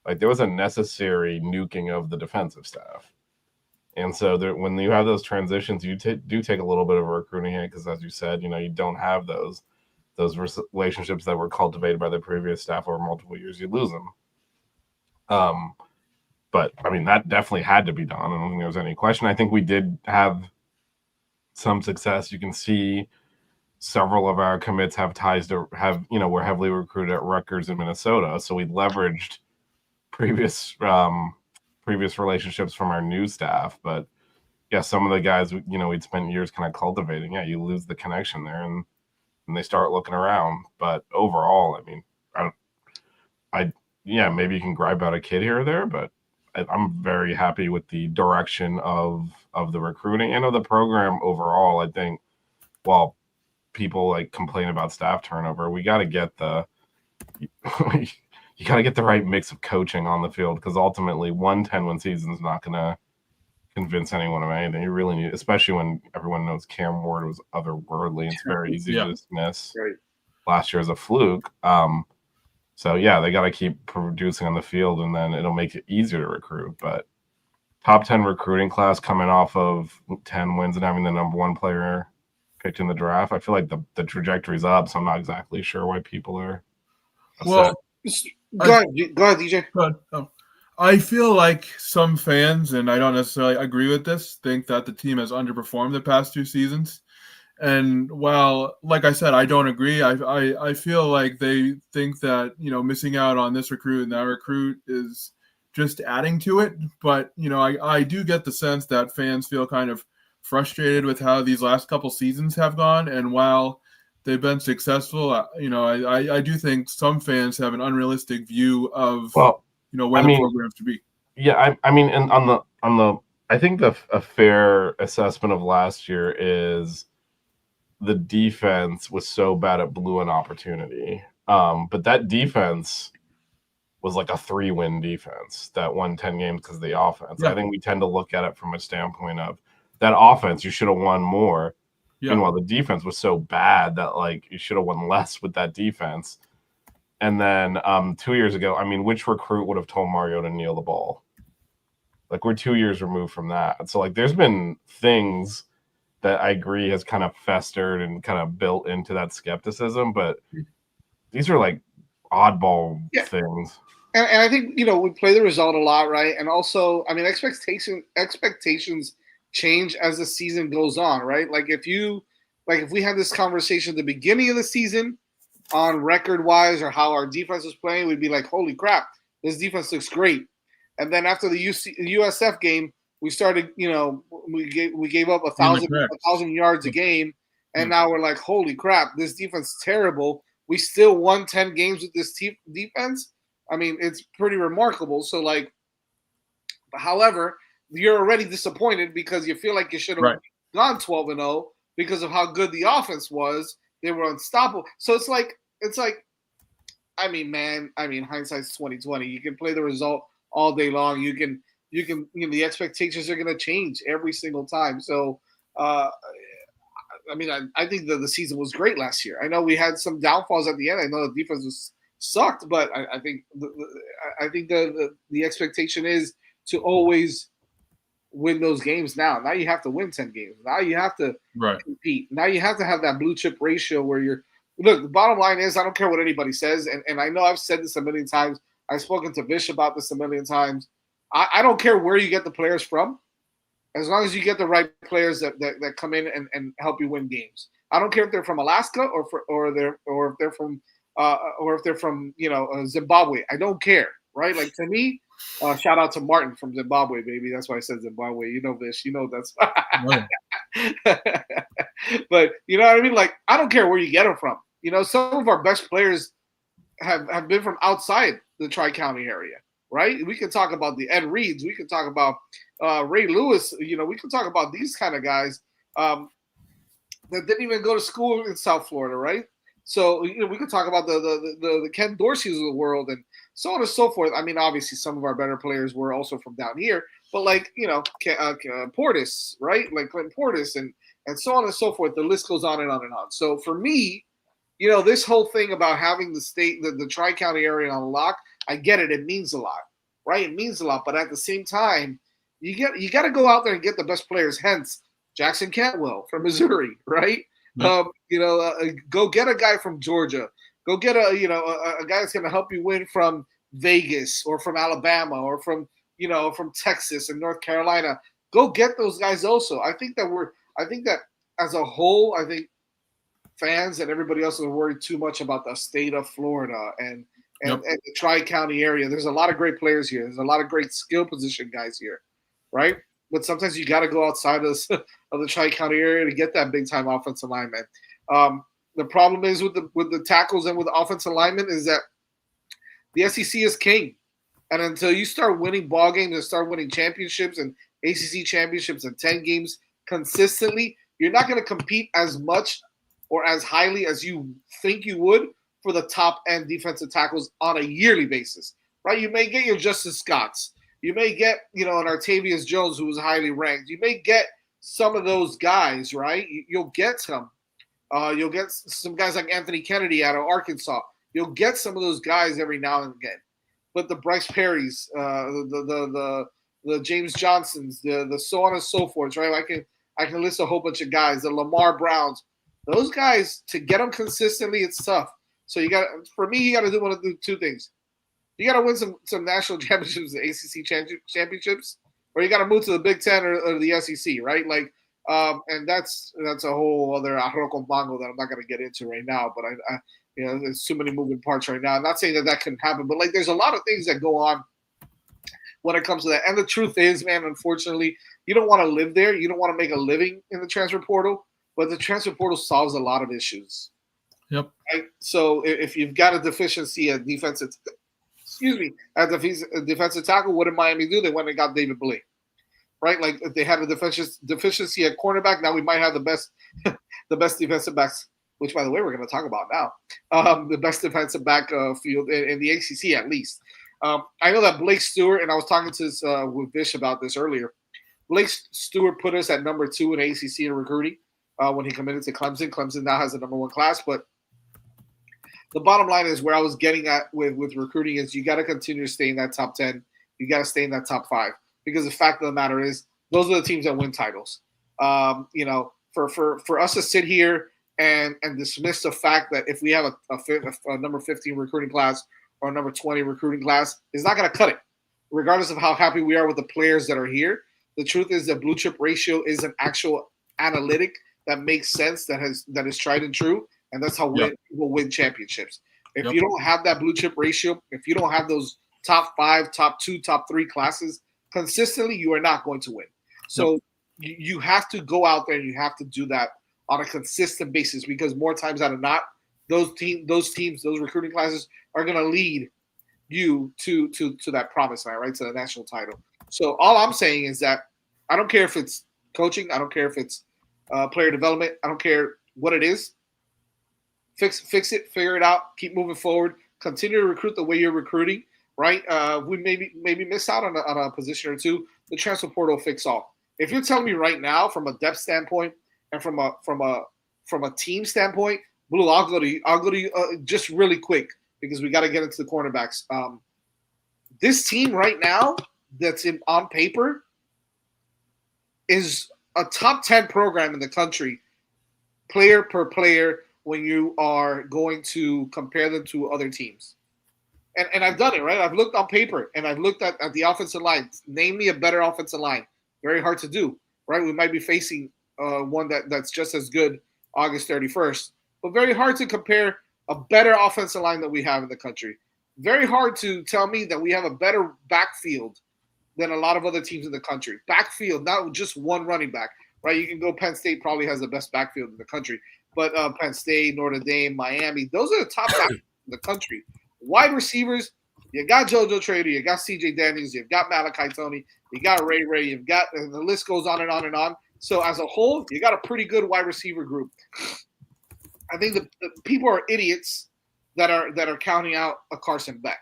Like, there was a necessary nuking of the defensive staff. And so when you have those transitions, you do take a little bit of a recruiting hit because, as you said, you don't have those relationships that were cultivated by the previous staff over multiple years. You lose them. But, I mean, that definitely had to be done. I don't think there was any question. I think we did have some success. You can see several of our commits have ties to were heavily recruited at Rutgers in Minnesota. So we leveraged previous relationships from our new staff. But yeah, some of the guys, we'd spent years kind of cultivating. Yeah, you lose the connection there and they start looking around. But overall, I mean, maybe you can gripe out a kid here or there, but I'm very happy with the direction of the recruiting and of the program overall. I think while people complain about staff turnover, we got to get you you got to get the right mix of coaching on the field, because ultimately 10-win season is not going to convince anyone of anything. You really need, especially when everyone knows Cam Ward was otherworldly. It's very easy to dismiss last year as a fluke. So yeah, they got to keep producing on the field, and then it'll make it easier to recruit. But top 10 recruiting class coming off of 10 wins and having the number 1 player picked in the draft, I feel like the trajectory's up. So I'm not exactly sure why people are upset. Well, go ahead, DJ. Go ahead. Oh. I feel like some fans, and I don't necessarily agree with this, think that the team has underperformed the past 2 seasons. And while, like I said, I don't agree, I feel like they think that, missing out on this recruit and that recruit is just adding to it. But, I do get the sense that fans feel kind of frustrated with how these last couple seasons have gone. And while they've been successful, I do think some fans have an unrealistic view of where the program should be. Yeah, I mean, and on the, I think a fair assessment of last year is the defense was so bad it blew an opportunity. But that defense was like a 3-win defense that won 10 games because of the offense. Yeah. I think we tend to look at it from a standpoint of that offense, you should have won more. Yeah. Meanwhile, the defense was so bad that you should have won less with that defense. And then 2 years ago, I mean, which recruit would have told Mario to kneel the ball? We're 2 years removed from that. So there's been things that I agree has kind of festered and kind of built into that skepticism, but these are oddball things. And I think, we play the result a lot, right? And also, I mean, expectations change as the season goes on, right? If we had this conversation at the beginning of the season on record-wise or how our defense was playing, we'd be like, holy crap, this defense looks great. And then after the USF game, we started, we gave up 1,000 yards a game, and now we're like, holy crap, this defense is terrible. We still won 10 games with this defense. I mean, it's pretty remarkable. So, however, you're already disappointed because you feel like you should have gone 12-0 because of how good the offense was. They were unstoppable. So it's like, I mean, hindsight's 20/20. You can play the result all day long. You can, the expectations are going to change every single time. So, I think the season was great last year. I know we had some downfalls at the end. I know the defense sucked, but I think the expectation is to always win those games. Now you have to win 10 games. Now you have to compete. Now you have to have that blue chip ratio where the bottom line is, I don't care what anybody says. And I know I've said this a million times. I've spoken to Vish about this a million times. I don't care where you get the players from, as long as you get the right players that come in and help you win games. I don't care if they're from Alaska or if they're from Zimbabwe. I don't care, right? To me, shout out to Martin from Zimbabwe, baby. That's why I said Zimbabwe. Vish. That's. But you know what I mean? I don't care where you get them from. Some of our best players have been from outside the Tri-County area, right? We can talk about the Ed Reeds. We can talk about Ray Lewis. We can talk about these kind of guys that didn't even go to school in South Florida, right? So we could talk about the Ken Dorseys of the world and so on and so forth. I mean, obviously, some of our better players were also from down here, but Portis, right? Clinton Portis and so on and so forth. The list goes on and on and on. So for me, this whole thing about having the Tri-County area on lock, I get it. It means a lot, right? It means a lot. But at the same time, you got to go out there and get the best players. Hence, Jackson Cantwell from Missouri, right? Go get a guy from Georgia. Go get a guy that's going to help you win from Vegas or from Alabama or from Texas and North Carolina. Go get those guys also. I think that as a whole, I think fans and everybody else are worried too much about the state of Florida and the Tri-County area. There's a lot of great players here. There's a lot of great skill position guys here, right? But sometimes you got to go outside of the Tri-County area to get that big-time offensive lineman. The problem is with the tackles and with the offensive linemen is that the SEC is king. And until you start winning ball games and start winning championships and ACC championships and 10 games consistently, you're not going to compete as much or as highly as you think you would for the top end defensive tackles on a yearly basis, right? You may get your Justice Scotts. You may get, an Artavius Jones who was highly ranked. You may get some of those guys, right? You'll get some. You'll get some guys like Anthony Kennedy out of Arkansas. You'll get some of those guys every now and again. But the Bryce Perrys, the James Johnsons, the so on and so forth, right? I can list a whole bunch of guys. The Lamar Browns, those guys, to get them consistently, it's tough. So you got to do one of the two things. You got to win some national championships, the ACC championships, or you got to move to the Big Ten or the SEC, right? Like, and that's a whole other arroz con mango that I'm not going to get into right now. But I there's too many moving parts right now. I'm not saying that couldn't happen, but like, there's a lot of things that go on when it comes to that. And the truth is, man, unfortunately, you don't want to live there. You don't want to make a living in the transfer portal, but the transfer portal solves a lot of issues. Yep. Right? So if you've got a deficiency at defensive tackle, what did Miami do? They went and got David Blake. Right? Like, if they had a deficiency at cornerback, now we might have the best defensive backs, which, by the way, we're going to talk about now. The best defensive back field in the ACC, at least. I know that Blake Stewart, and I was talking to with Vish about this earlier. Blake Stewart put us at number 2 in ACC in recruiting when he committed to Clemson. Clemson now has the number 1 class, but the bottom line is where I was getting at with recruiting is you got to continue to stay in that top 10. You got to stay in that top 5, because the fact of the matter is those are the teams that win titles. For us to sit here and dismiss the fact that if we have a number 15 recruiting class or a number 20 recruiting class, is not going to cut it. Regardless of how happy we are with the players that are here, the truth is that blue chip ratio is an actual analytic that makes sense, that is tried and true, and that's how people win championships. If you don't have that blue chip ratio, if you don't have those top 5, top 2, top 3 classes consistently, you are not going to win. So you have to go out there and you have to do that on a consistent basis, because more times than not, those recruiting classes are going to lead you to that promised land, right, to the national title. So all I'm saying is that I don't care if it's coaching, I don't care if it's player development, I don't care what it is. Fix it, figure it out, keep moving forward, continue to recruit the way you're recruiting, right? We maybe miss out on a position or two. The transfer portal will fix all. If you're telling me right now, from a depth standpoint and from a team standpoint, Blue, I'll go to you just really quick, because we got to get into the cornerbacks. This team right now that's on paper is a top 10 program in the country, player per player, when you are going to compare them to other teams. And I've done it, right? I've looked on paper, and I've looked at the offensive line. Name me a better offensive line. Very hard to do, right? We might be facing one that's just as good August 31st, but very hard to compare a better offensive line that we have in the country. Very hard to tell me that we have a better backfield than a lot of other teams in the country. Backfield, not just one running back, right? You can go Penn State probably has the best backfield in the country, but Penn State, Notre Dame, Miami, those are the top backfields in the country. Wide receivers, you got JoJo Trader, you got CJ Daniels, you've got Malachi Tony, you got Ray, you've got, and the list goes on and on and on. So as a whole, you got a pretty good wide receiver group. I think the people are idiots that are counting out a Carson Beck.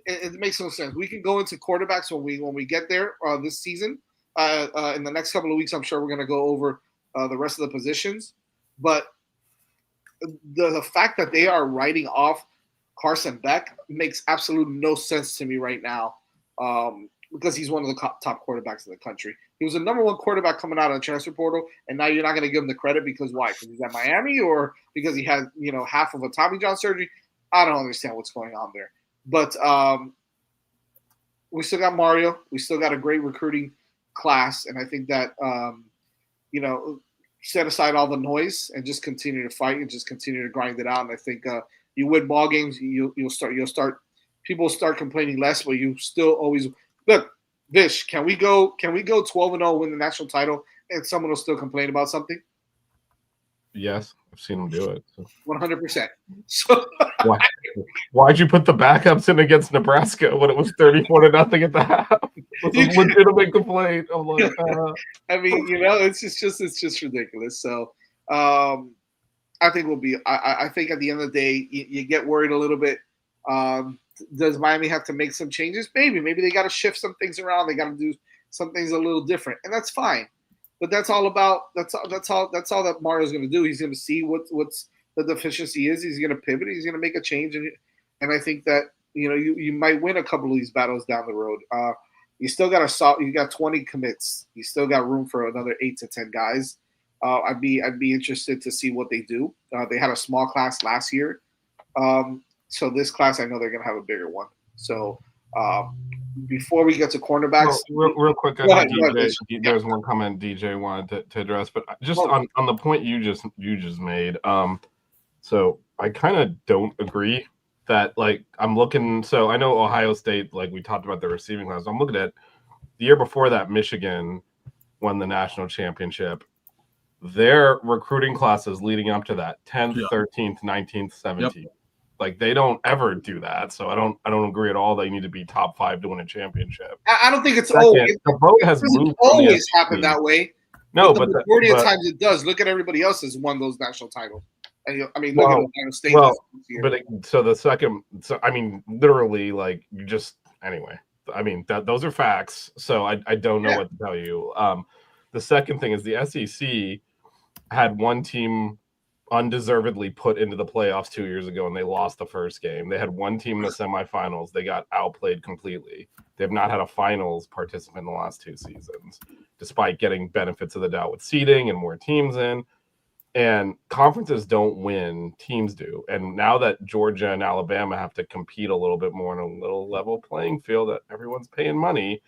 It makes no sense. We can go into quarterbacks when we get there this season. In the next couple of weeks, I'm sure we're going to go over the rest of the positions. But the fact that they are writing off Carson Beck makes absolutely no sense to me right now, because he's one of the top quarterbacks in the country. He was the number 1 quarterback coming out of the transfer portal, and now you're not going to give him the credit because why? Because he's at Miami, or because he had half of a Tommy John surgery? I don't understand what's going on there. But we still got Mario. We still got a great recruiting class, and I think that set aside all the noise and just continue to fight and just continue to grind it out. And I think you win ball games, you'll start. People start complaining less, but you still always look. Vish, can we go 12-0, win the national title, and someone will still complain about something? Yes, I've seen them do it. 100%. So why'd you put the backups in against Nebraska when it was 34-0 at the half? It was a legitimate complaint. I'm like, I mean, it's just ridiculous. So, I think we'll be. I think at the end of the day, you get worried a little bit. Does Miami have to make some changes? Maybe they got to shift some things around. They got to do some things a little different, and that's fine. But that's all that Mario's going to do. He's going to see what's the deficiency is. He's going to pivot. He's going to make a change, and I think that you might win a couple of these battles down the road. You still got you got 20 commits. You still got room for another 8 to 10 guys. I'd be interested to see what they do. They had a small class last year, so this class I know they're going to have a bigger one. So before we get to cornerbacks, real quick, I think DJ, there's one comment DJ wanted to address, but just on the point you just made. So I kind of don't agree that I'm looking. So I know Ohio State, we talked about the receiving class. I'm looking at the year before that, Michigan won the national championship. Their recruiting classes leading up to that 10th, 13th, 19th, 17th. Yep. They don't ever do that. So I don't agree at all that you need to be top 5 to win a championship. I don't think it's always. The boat has moved. Always happened that way. No, but the majority of times it does. Look at everybody else has won those national titles. And look at Ohio State. Literally, you just anyway. Those are facts. So I don't know what to tell you. The second thing is the SEC had one team undeservedly put into the playoffs 2 years ago, and they lost the first game. They had one team in the semifinals. They got outplayed completely. They have not had a finals participant in the last 2 seasons, despite getting benefits of the doubt with seeding and more teams in. And conferences don't win, teams do. And now that Georgia and Alabama have to compete a little bit more on a little level playing field that everyone's paying money,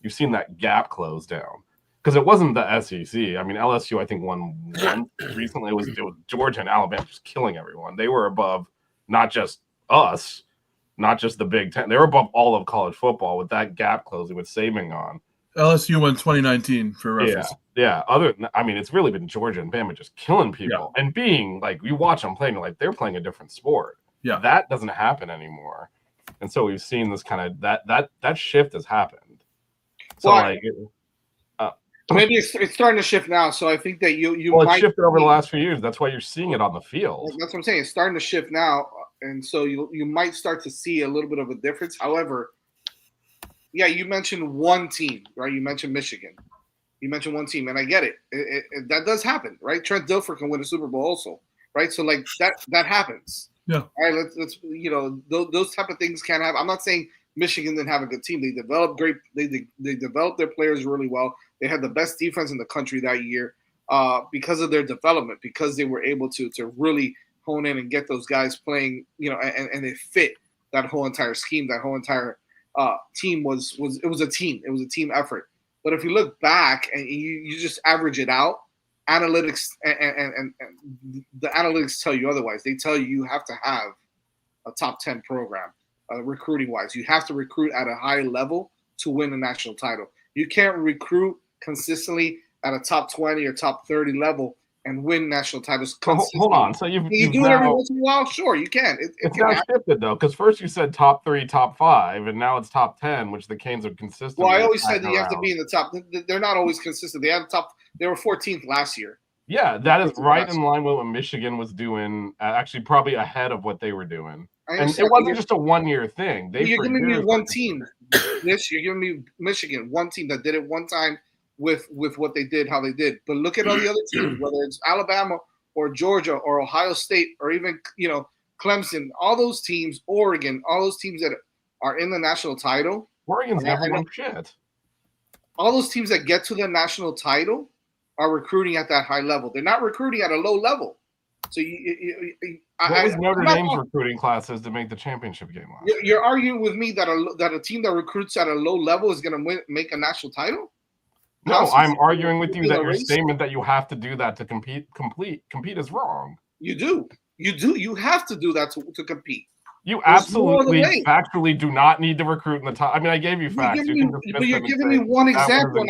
you've seen that gap close down. Because it wasn't the SEC. LSU, I think, won one recently. It was Georgia and Alabama just killing everyone. They were above not just us, not just the Big Ten. They were above all of college football with that gap closing with Saban on. LSU won 2019 for reference. Yeah. It's really been Georgia and Bama just killing people and being you watch them playing, they're playing a different sport. Yeah, that doesn't happen anymore, and so we've seen this kind of that shift has happened. So maybe it's starting to shift now. So I think that you might shifted over the last few years. That's why you're seeing it on the field. That's what I'm saying. It's starting to shift now, and so you might start to see a little bit of a difference. However, you mentioned one team, right? You mentioned Michigan. You mentioned one team, and I get it. That does happen, right? Trent Dilfer can win a Super Bowl also, right? So that happens. Yeah. All right. Let's those type of things can happen. I'm not saying Michigan didn't have a good team. They developed great. They developed their players really well. They had the best defense in the country that year because of their development, because they were able to really hone in and get those guys playing, and they fit that whole entire scheme. That whole entire team was a team. It was a team effort. But if you look back and you just average it out, analytics and the analytics tell you otherwise. They tell you have to have a top 10 program recruiting wise. You have to recruit at a high level to win a national title. You can't recruit consistently at a top 20 or top 30 level and win national titles. Hold on. So you do it every once in a while? Sure, you can. It's now shifted, though, because first you said top 3, top 5, and now it's top 10, which the Canes are consistent. Well, I always said that you have to be in the top. They're not always consistent. They were 14th last year. Yeah, that is right in line with what Michigan was doing, actually probably ahead of what they were doing. And it wasn't just a one-year thing. You're giving me one team. You're giving me Michigan, one team that did it one time with what they did, how they did. But look at all the other teams, whether it's Alabama or Georgia or Ohio State or even, Clemson, all those teams, Oregon, all those teams that are in the national title. Oregon's never won shit. All those teams that get to the national title are recruiting at that high level. They're not recruiting at a low level. So what was Notre Dame's recruiting classes to make the championship game last? You're arguing with me that a team that recruits at a low level is going to make a national title? No, I'm arguing with you that your statement that you have to do that to compete is wrong. You do. You have to do that to compete. You absolutely, factually do not need to recruit in the top. I gave you facts. You're giving me one example.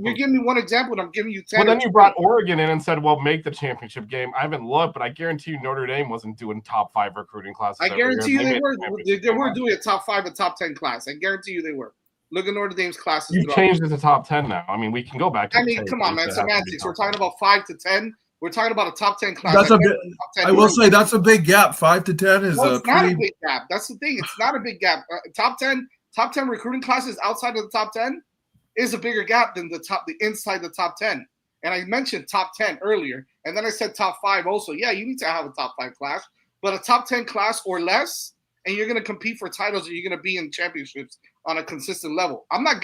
You're giving me one example, and I'm giving you 10. Well, then you brought Oregon in and said, well, make the championship game. I haven't looked, but I guarantee you Notre Dame wasn't doing top 5 recruiting classes. I guarantee you they were. They were doing a top 5 and top 10 class. I guarantee you they were. Look at Notre Dame's classes. You changed it to top 10 now. We can go back to come on, man. Semantics. We're talking about 5 to 10. We're talking about a top 10 class. That's a bit. Top 10 I will say that's a big gap. 5 to 10 is no, a it's not a pretty. big gap. That's the thing. It's not a big gap. Top 10 recruiting classes outside of the top 10 is a bigger gap than the inside the top 10. And I mentioned top 10 earlier, and then I said top 5 also. Yeah, you need to have a top 5 class, but a top 10 class or less, and you're going to compete for titles, and you're going to be in championships on a consistent level. I'm not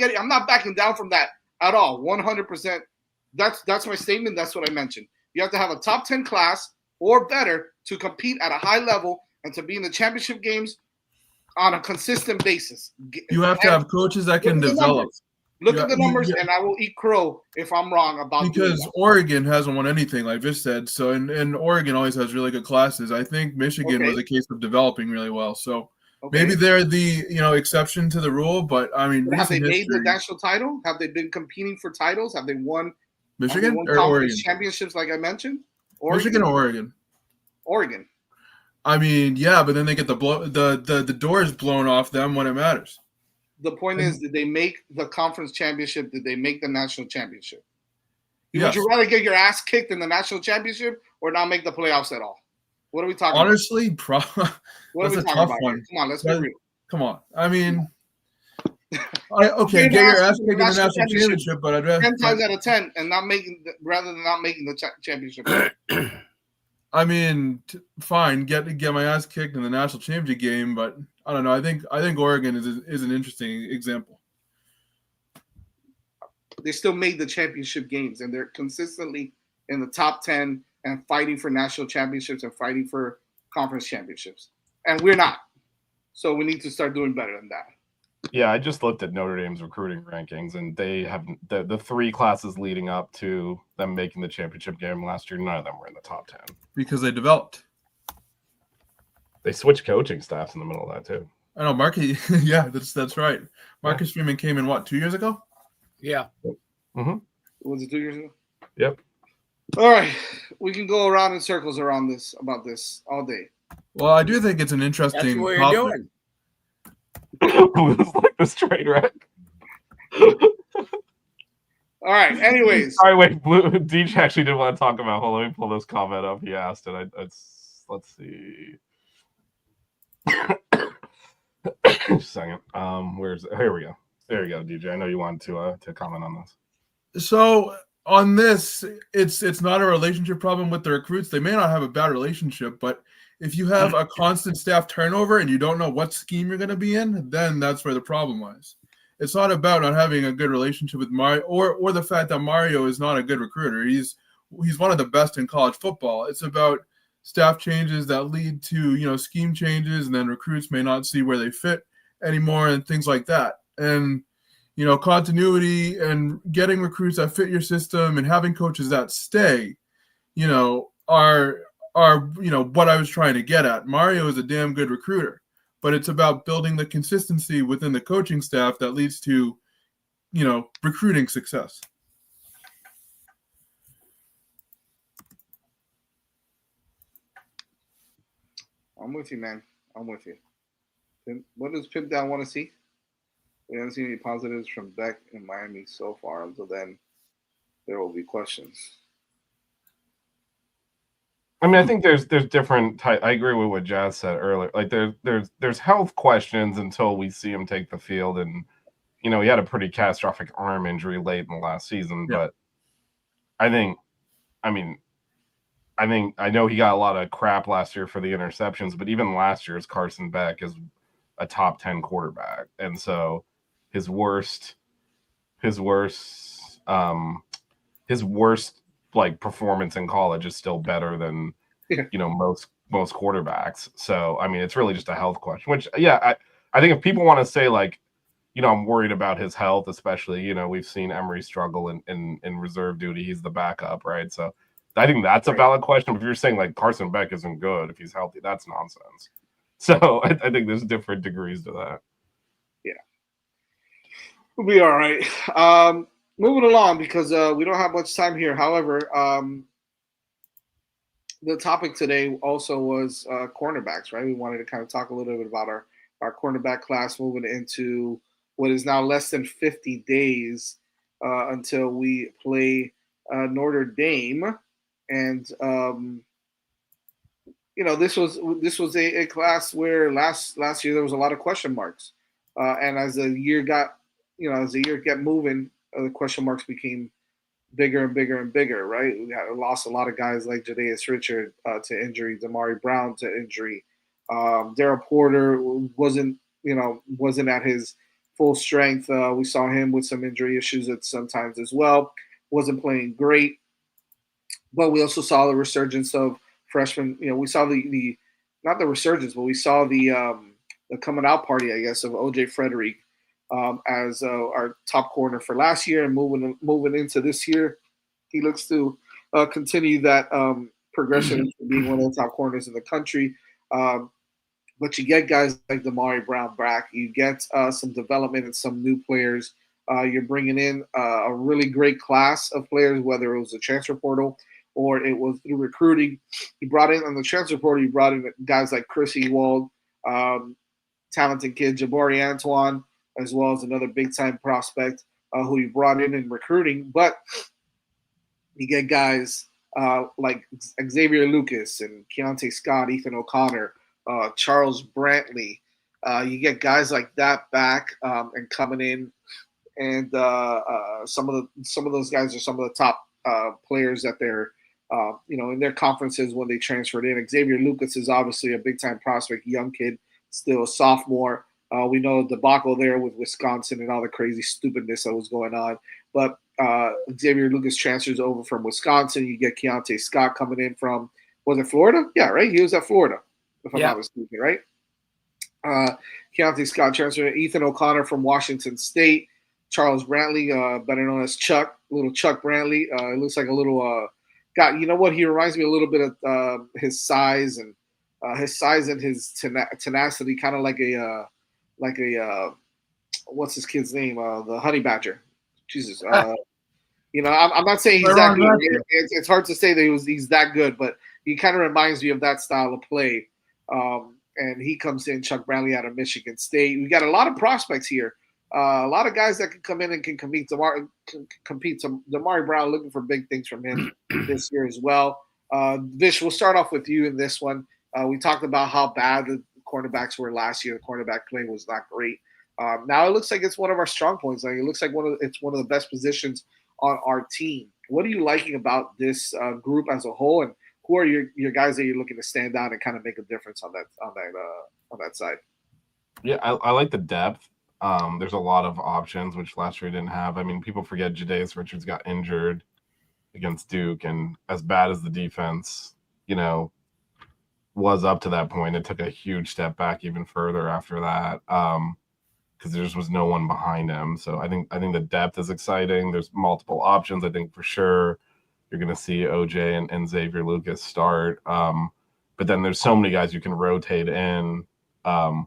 backing down from that at all. 100%. That's my statement. That's what I mentioned. You have to have a top 10 class or better to compete at a high level and to be in the championship games on a consistent basis. You have to have coaches that can develop. Look at the numbers, and I will eat crow if I'm wrong about because Oregon hasn't won anything, like Vish said. So, and Oregon always has really good classes. I think Michigan was a case of developing really well. So maybe they're the exception to the rule. But I mean, have they made the national title? Have they been competing for titles? Have they won Michigan won or Oregon championships? Like I mentioned, Michigan or Oregon. Oregon. I mean, yeah, but then they get the doors blown off them when it matters. The point is, did they make the conference championship? Did they make the national championship? Yes. Would you rather get your ass kicked in the national championship or not make the playoffs at all? What are we talking Honestly, about? That's a tough one. Here? Come on, let's be real. Come on. I mean, get your ass kicked in the national championship, but I'd rather 10 times out of 10 and rather than not making the championship. I mean, fine, get my ass kicked in the national championship game, but I don't know. I think Oregon is an interesting example. They still made the championship games, and they're consistently in the top 10 and fighting for national championships and fighting for conference championships. And we're not. So we need to start doing better than that. Yeah, I just looked at Notre Dame's recruiting rankings, and they have the 3 classes leading up to them making the championship game last year. None of them were in the top 10 because they developed. They switched coaching staffs in the middle of that too. I know, Marcus. Yeah, that's right. Marcus Freeman came in 2 years ago? Yeah. Mm-hmm. Was it 2 years ago? Yep. All right, we can go around in circles about this all day. Well, I do think it's an interesting. That's what you're doing. It's like this train wreck. All right. Anyways. Sorry, wait. Deej actually didn't want to talk about. Hold on, let me pull this comment up. He asked it. Let's see. Just a second. Where's it? Here we go. There you go, DJ. I know you wanted to comment on this. So on this, it's not a relationship problem with the recruits. They may not have a bad relationship, but if you have a constant staff turnover and you don't know what scheme you're going to be in, then that's where the problem lies. It's not about not having a good relationship with Mario or the fact that Mario is not a good recruiter. He's one of the best in college football. It's about staff changes that lead to, scheme changes, and then recruits may not see where they fit anymore and things like that. And, continuity and getting recruits that fit your system and having coaches that stay, are what I was trying to get at. Mario is a damn good recruiter, but it's about building the consistency within the coaching staff that leads to, recruiting success. I'm with you, man. I'm with you. What does Pimp Down want to see? We haven't seen any positives from Beck in Miami so far. Until then, there will be questions. I mean, I think there's different type. I agree with what Jazz said earlier. Like there's health questions until we see him take the field, and he had a pretty catastrophic arm injury late in the last season. Yeah. But I know he got a lot of crap last year for the interceptions, but even last year's Carson Beck is a top 10 quarterback, and so his worst like performance in college is still better than most quarterbacks. So I mean, it's really just a health question. Which I think if people want to say like, I'm worried about his health, especially we've seen Emory struggle in reserve duty. He's the backup, right? So I think that's a valid question. But if you're saying like Carson Beck isn't good if he's healthy, that's nonsense. So I think there's different degrees to that. Yeah, we'll be all right. Moving along because we don't have much time here. However, the topic today also was cornerbacks, right? We wanted to kind of talk a little bit about our cornerback class moving into what is now less than 50 days until we play Notre Dame. And this was a class where last year there was a lot of question marks, and as the year got moving, the question marks became bigger and bigger and bigger. Right, we lost a lot of guys like Jadaeus Richard to injury, Damari Brown to injury. Daryl Porter wasn't at his full strength. We saw him with some injury issues at sometimes as well. Wasn't playing great. But we also saw the resurgence of freshmen. We saw the not the resurgence, but we saw the coming out party, I guess, of OJ Frederick as our top corner for last year, and moving into this year, he looks to continue that progression into being one of the top corners in the country. But you get guys like Damari Brown back. You get some development and some new players. You're bringing in a really great class of players, whether it was the transfer portal or it was through recruiting. You brought in on the transfer portal, you brought in guys like Chris Ewald, talented kid Jabari Antoine, as well as another big-time prospect who you brought in recruiting. But you get guys like Xavier Lucas and Keontae Scott, Ethan O'Connor, Charles Brantley. You get guys like that back and coming in, and some of those guys are some of the top players that they're in their conferences when they transferred in. Xavier Lucas is obviously a big-time prospect, young kid, still a sophomore. We know the debacle there with Wisconsin and all the crazy stupidness that was going on. But Xavier Lucas transfers over from Wisconsin. You get Keontae Scott coming in from, was it Florida? Yeah, right? He was at Florida, if I'm not mistaken, right? Keontae Scott transferred. Ethan O'Connor from Washington State. Charles Brantley, better known as Chuck, little Chuck Brantley. It looks like a little guy. You know what? He reminds me a little bit of his size and his tenacity, kind of like a what's his kid's name? The Honey Badger. Jesus. I'm not saying he's that good. It's hard to say that he's that good, but he kind of reminds me of that style of play. And he comes in, Chuck Brantley out of Michigan State. We got a lot of prospects here. A lot of guys that can come in and can compete. Damari Brown, looking for big things from him this year as well. Vish, we'll start off with you in this one. We talked about how bad the cornerbacks were last year. The cornerback play was not great. Now it looks like it's one of our strong points. Like it looks like it's one of the best positions on our team. What are you liking about this group as a whole, and who are your guys that you're looking to stand out and kind of make a difference on that side? Yeah, I like the depth. There's a lot of options, which last year didn't have. I mean, people forget Jadaeus Richards got injured against Duke, and as bad as the defense, was up to that point, it took a huge step back even further after that, because there just was no one behind him. So I think the depth is exciting. There's multiple options. I think for sure you're going to see OJ and Xavier Lucas start. But then there's so many guys you can rotate in. You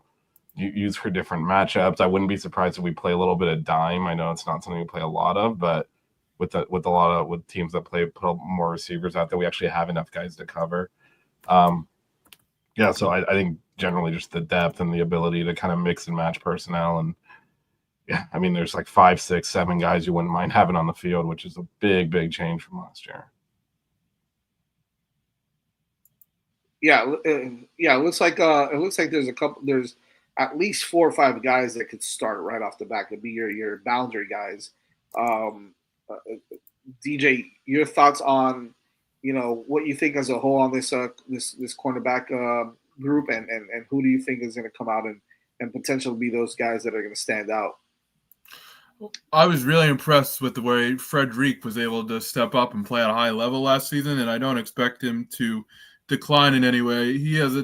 use for different matchups. I wouldn't be surprised if we play a little bit of dime. I know it's not something we play a lot of, but with teams that put more receivers out there, we actually have enough guys to cover. So I think generally just the depth and the ability to kind of mix and match personnel. And yeah, I mean, there's like 5, 6, 7 guys you wouldn't mind having on the field, which is a big, big change from last year. It looks like there's at least 4 or 5 guys that could start right off the bat to be your boundary guys. DJ, your thoughts on what you think as a whole on this cornerback group, and who do you think is going to come out and potentially be those guys that are going to stand out? I was really impressed with the way Frederick was able to step up and play at a high level last season, and I don't expect him to decline in any way. He has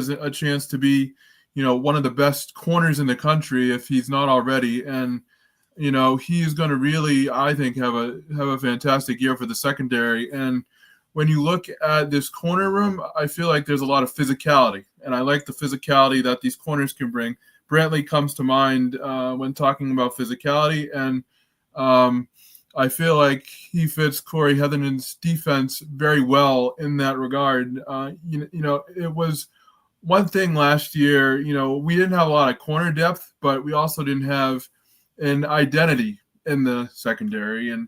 a chance to be, one of the best corners in the country if he's not already, and he's going to really, I think, have a fantastic year for the secondary. And when you look at this corner room, I feel like there's a lot of physicality, and I like the physicality that these corners can bring. Brantley comes to mind when talking about physicality, and I feel like he fits Corey Heathern's defense very well in that regard. It was one thing last year, we didn't have a lot of corner depth, but we also didn't have an identity in the secondary. And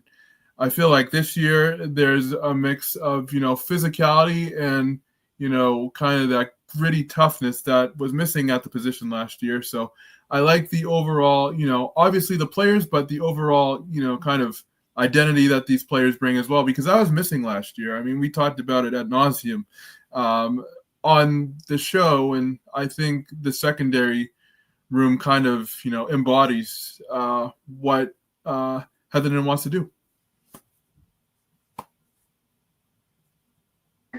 I feel like this year there's a mix of, physicality and, kind of that gritty toughness that was missing at the position last year. So I like the overall, obviously the players, but the overall, kind of identity that these players bring as well, because I was missing last year. I mean, we talked about it ad nauseum on the show, and I think the secondary room kind of, embodies what Heatherton wants to do.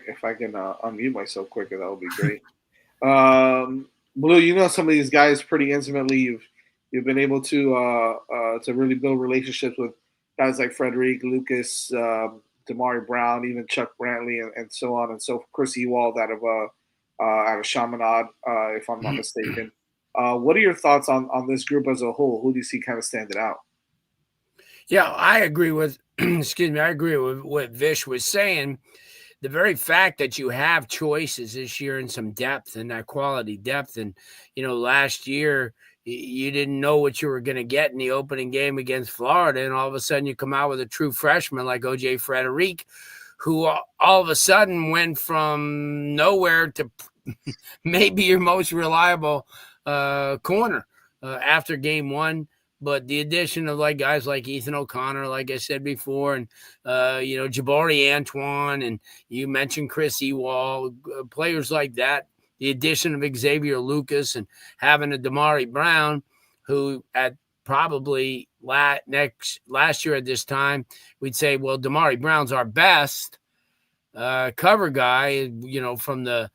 If I can unmute myself quicker, that would be great. Blue, you know some of these guys pretty intimately. You've been able to really build relationships with guys like Frederic, Lucas, Damari Brown, even Chuck Brantley, and so on and so forth. Chris Ewald out of Chaminade, if I'm not mistaken. What are your thoughts on this group as a whole? Who do you see kind of standing out? Yeah, I agree with I agree with what Vish was saying. The very fact that you have choices this year and some depth and that quality depth. And, last year you didn't know what you were going to get in the opening game against Florida. And all of a sudden you come out with a true freshman like OJ Frederic, who all of a sudden went from nowhere to maybe your most reliable corner after game one. But the addition of guys like Ethan O'Connor, like I said before, and Jabari Antoine, and you mentioned Chris Ewald, players like that. The addition of Xavier Lucas and having a Damari Brown, who at probably last year at this time we'd say, well, Damari Brown's our best cover guy. From the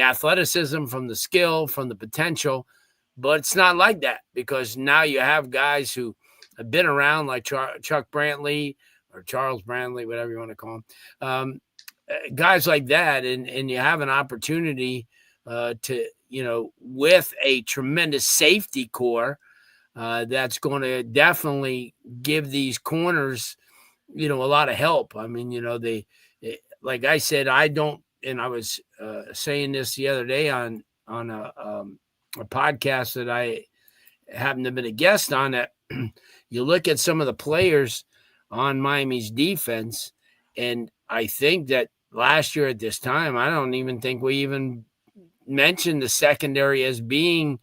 athleticism, from the skill, from the potential. But it's not like that, because now you have guys who have been around like Chuck Brantley or Charles Brantley, whatever you want to call him, guys like that. And you have an opportunity to, with a tremendous safety core that's going to definitely give these corners, a lot of help. I mean, like I said, I don't, and I was saying this the other day on a podcast that I happen to have been a guest on, that you look at some of the players on Miami's defense, and I think that last year at this time, I don't even think we even mentioned the secondary as being,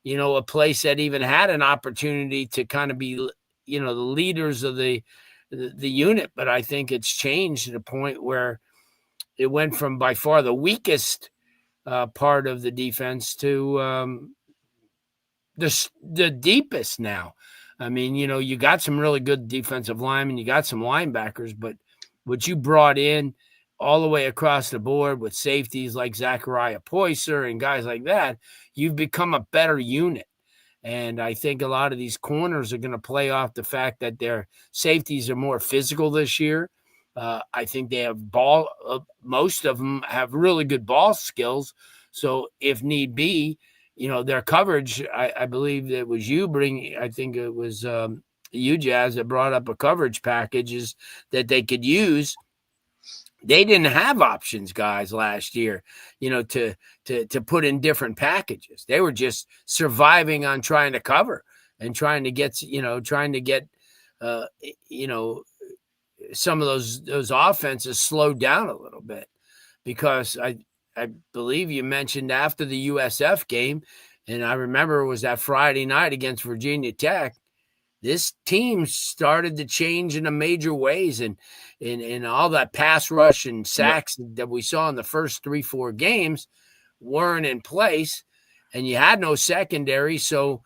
a place that even had an opportunity to kind of be, the leaders of the unit. But I think it's changed to the point where it went from by far the weakest part of the defense to the deepest now. I mean, you got some really good defensive linemen, you got some linebackers, but what you brought in all the way across the board with safeties like Zachariah Poyser and guys like that, you've become a better unit. And I think a lot of these corners are going to play off the fact that their safeties are more physical this year. I think they have most of them have really good ball skills. So if need be, their coverage, I believe it was I think it was you, Jazz, that brought up a coverage packages that they could use. They didn't have options, guys, last year, to put in different packages. They were just surviving on trying to cover and trying to get some of those offenses slowed down a little bit, because I believe you mentioned after the USF game, and I remember it was that Friday night against Virginia Tech, this team started to change in a major ways, and all that pass rush and sacks that we saw in the first 3-4 games weren't in place, and you had no secondary. So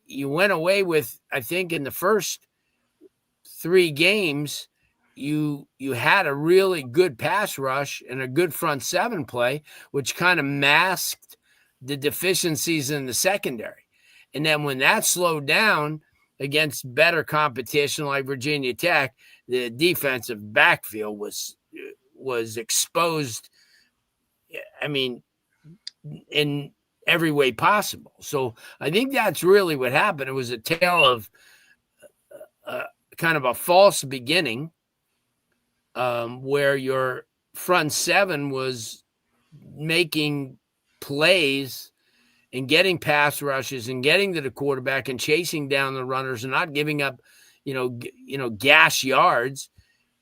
you went away with, I think in the first 3 games, you had a really good pass rush and a good front seven play, which kind of masked the deficiencies in the secondary. And then when that slowed down against better competition like Virginia Tech, the defensive backfield was exposed, I mean, in every way possible. So I think that's really what happened. It was a tale of kind of a false beginning, where your front seven was making plays and getting pass rushes and getting to the quarterback and chasing down the runners and not giving up, gas yards,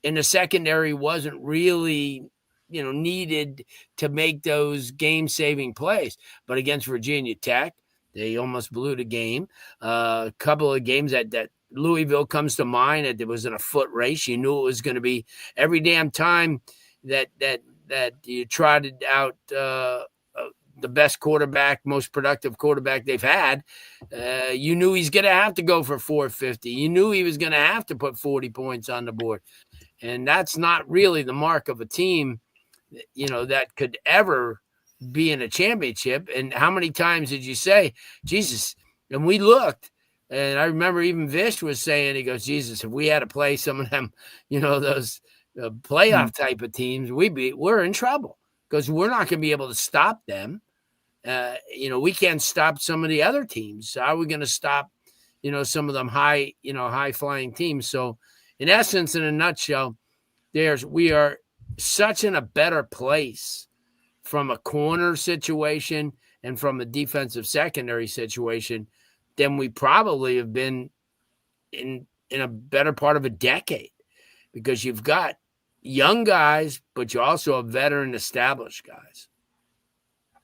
and the secondary wasn't really, needed to make those game-saving plays. But against Virginia Tech, they almost blew the game. A couple of games that Louisville comes to mind, that it was in a foot race. You knew it was going to be every damn time that you trotted out the best quarterback, most productive quarterback they've had. You knew he's going to have to go for 450. You knew he was going to have to put 40 points on the board. And that's not really the mark of a team, that could ever be in a championship. And how many times did you say, Jesus? And we looked, and I remember even Vish was saying, he goes, Jesus, if we had to play some of them, those playoff type of teams, we're in trouble because we're not going to be able to stop them. We can't stop some of the other teams. How are we going to stop, some of them high flying teams? So in essence, in a nutshell, we are such in a better place from a corner situation and from a defensive secondary situation than we probably have been in a better part of a decade, because you've got young guys, but you also have veteran established guys.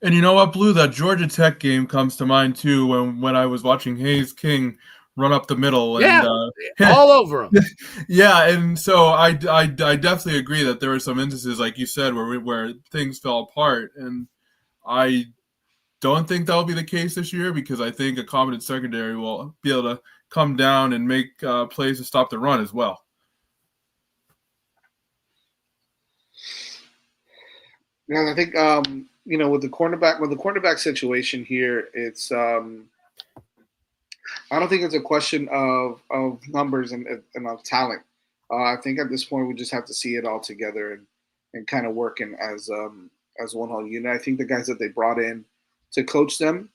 And you know what, Blue? That Georgia Tech game comes to mind too when I was watching Hayes King run up the middle and all over him. Yeah, and so I definitely agree that there were some instances, like you said, where things fell apart, and I don't think that'll be the case this year, because I think a competent secondary will be able to come down and make plays to stop the run as well. Yeah, I think with the cornerback situation here, it's I don't think it's a question of numbers and of talent. I think at this point we just have to see it all together and kind of working as one whole unit. I think the guys that they brought in to coach them,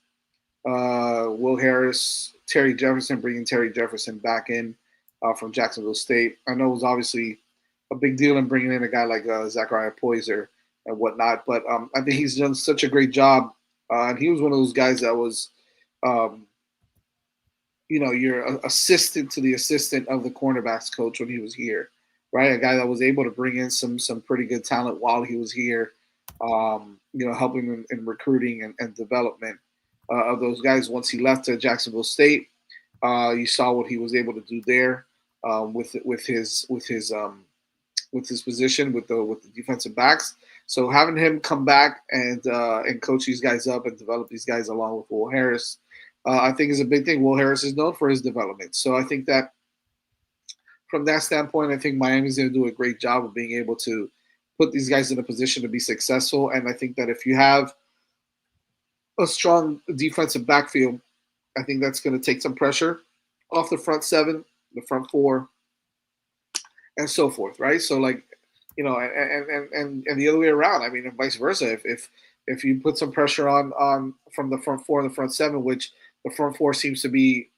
Will Harris, Terry Jefferson, bringing Terry Jefferson back in from Jacksonville State. I know it was obviously a big deal in bringing in a guy like Zachariah Poyser and whatnot, but I think he's done such a great job. And he was one of those guys that was, you're an assistant to the assistant of the cornerbacks coach when he was here, right? A guy that was able to bring in some pretty good talent while he was here, helping him in recruiting and development of those guys. Once he left to Jacksonville State, you saw what he was able to do there with his position with the defensive backs. So having him come back and coach these guys up and develop these guys along with Will Harris, I think is a big thing. Will Harris is known for his development. So I think that from that standpoint, I think Miami's going to do a great job of being able to put these guys in a position to be successful. And I think that if you have a strong defensive backfield, I think that's going to take some pressure off the front seven, the front four, and so forth, right? So and the other way around. I mean, and vice versa. If you put some pressure on from the front four and the front seven, which the front four seems to be,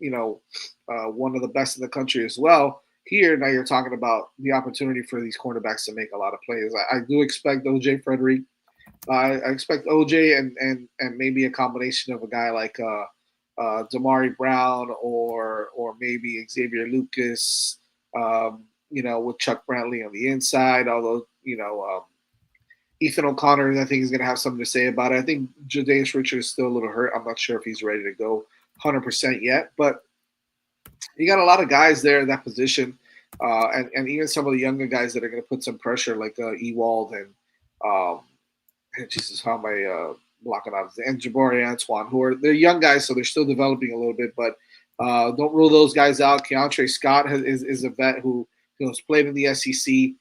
one of the best in the country as well. Here, now you're talking about the opportunity for these cornerbacks to make a lot of plays. I do expect OJ Frederick. I expect OJ and maybe a combination of a guy like Damari Brown or maybe Xavier Lucas, with Chuck Brantley on the inside. Although, Ethan O'Connor, I think, is going to have something to say about it. I think Jadaeus Richards is still a little hurt. I'm not sure if he's ready to go 100% yet. But you got a lot of guys there in that position, and even some of the younger guys that are going to put some pressure, like Ewald and how am I blocking out? And Jabari Antoine, they're young guys, so they're still developing a little bit. But don't rule those guys out. Keontre Scott is a vet who has played in the SEC.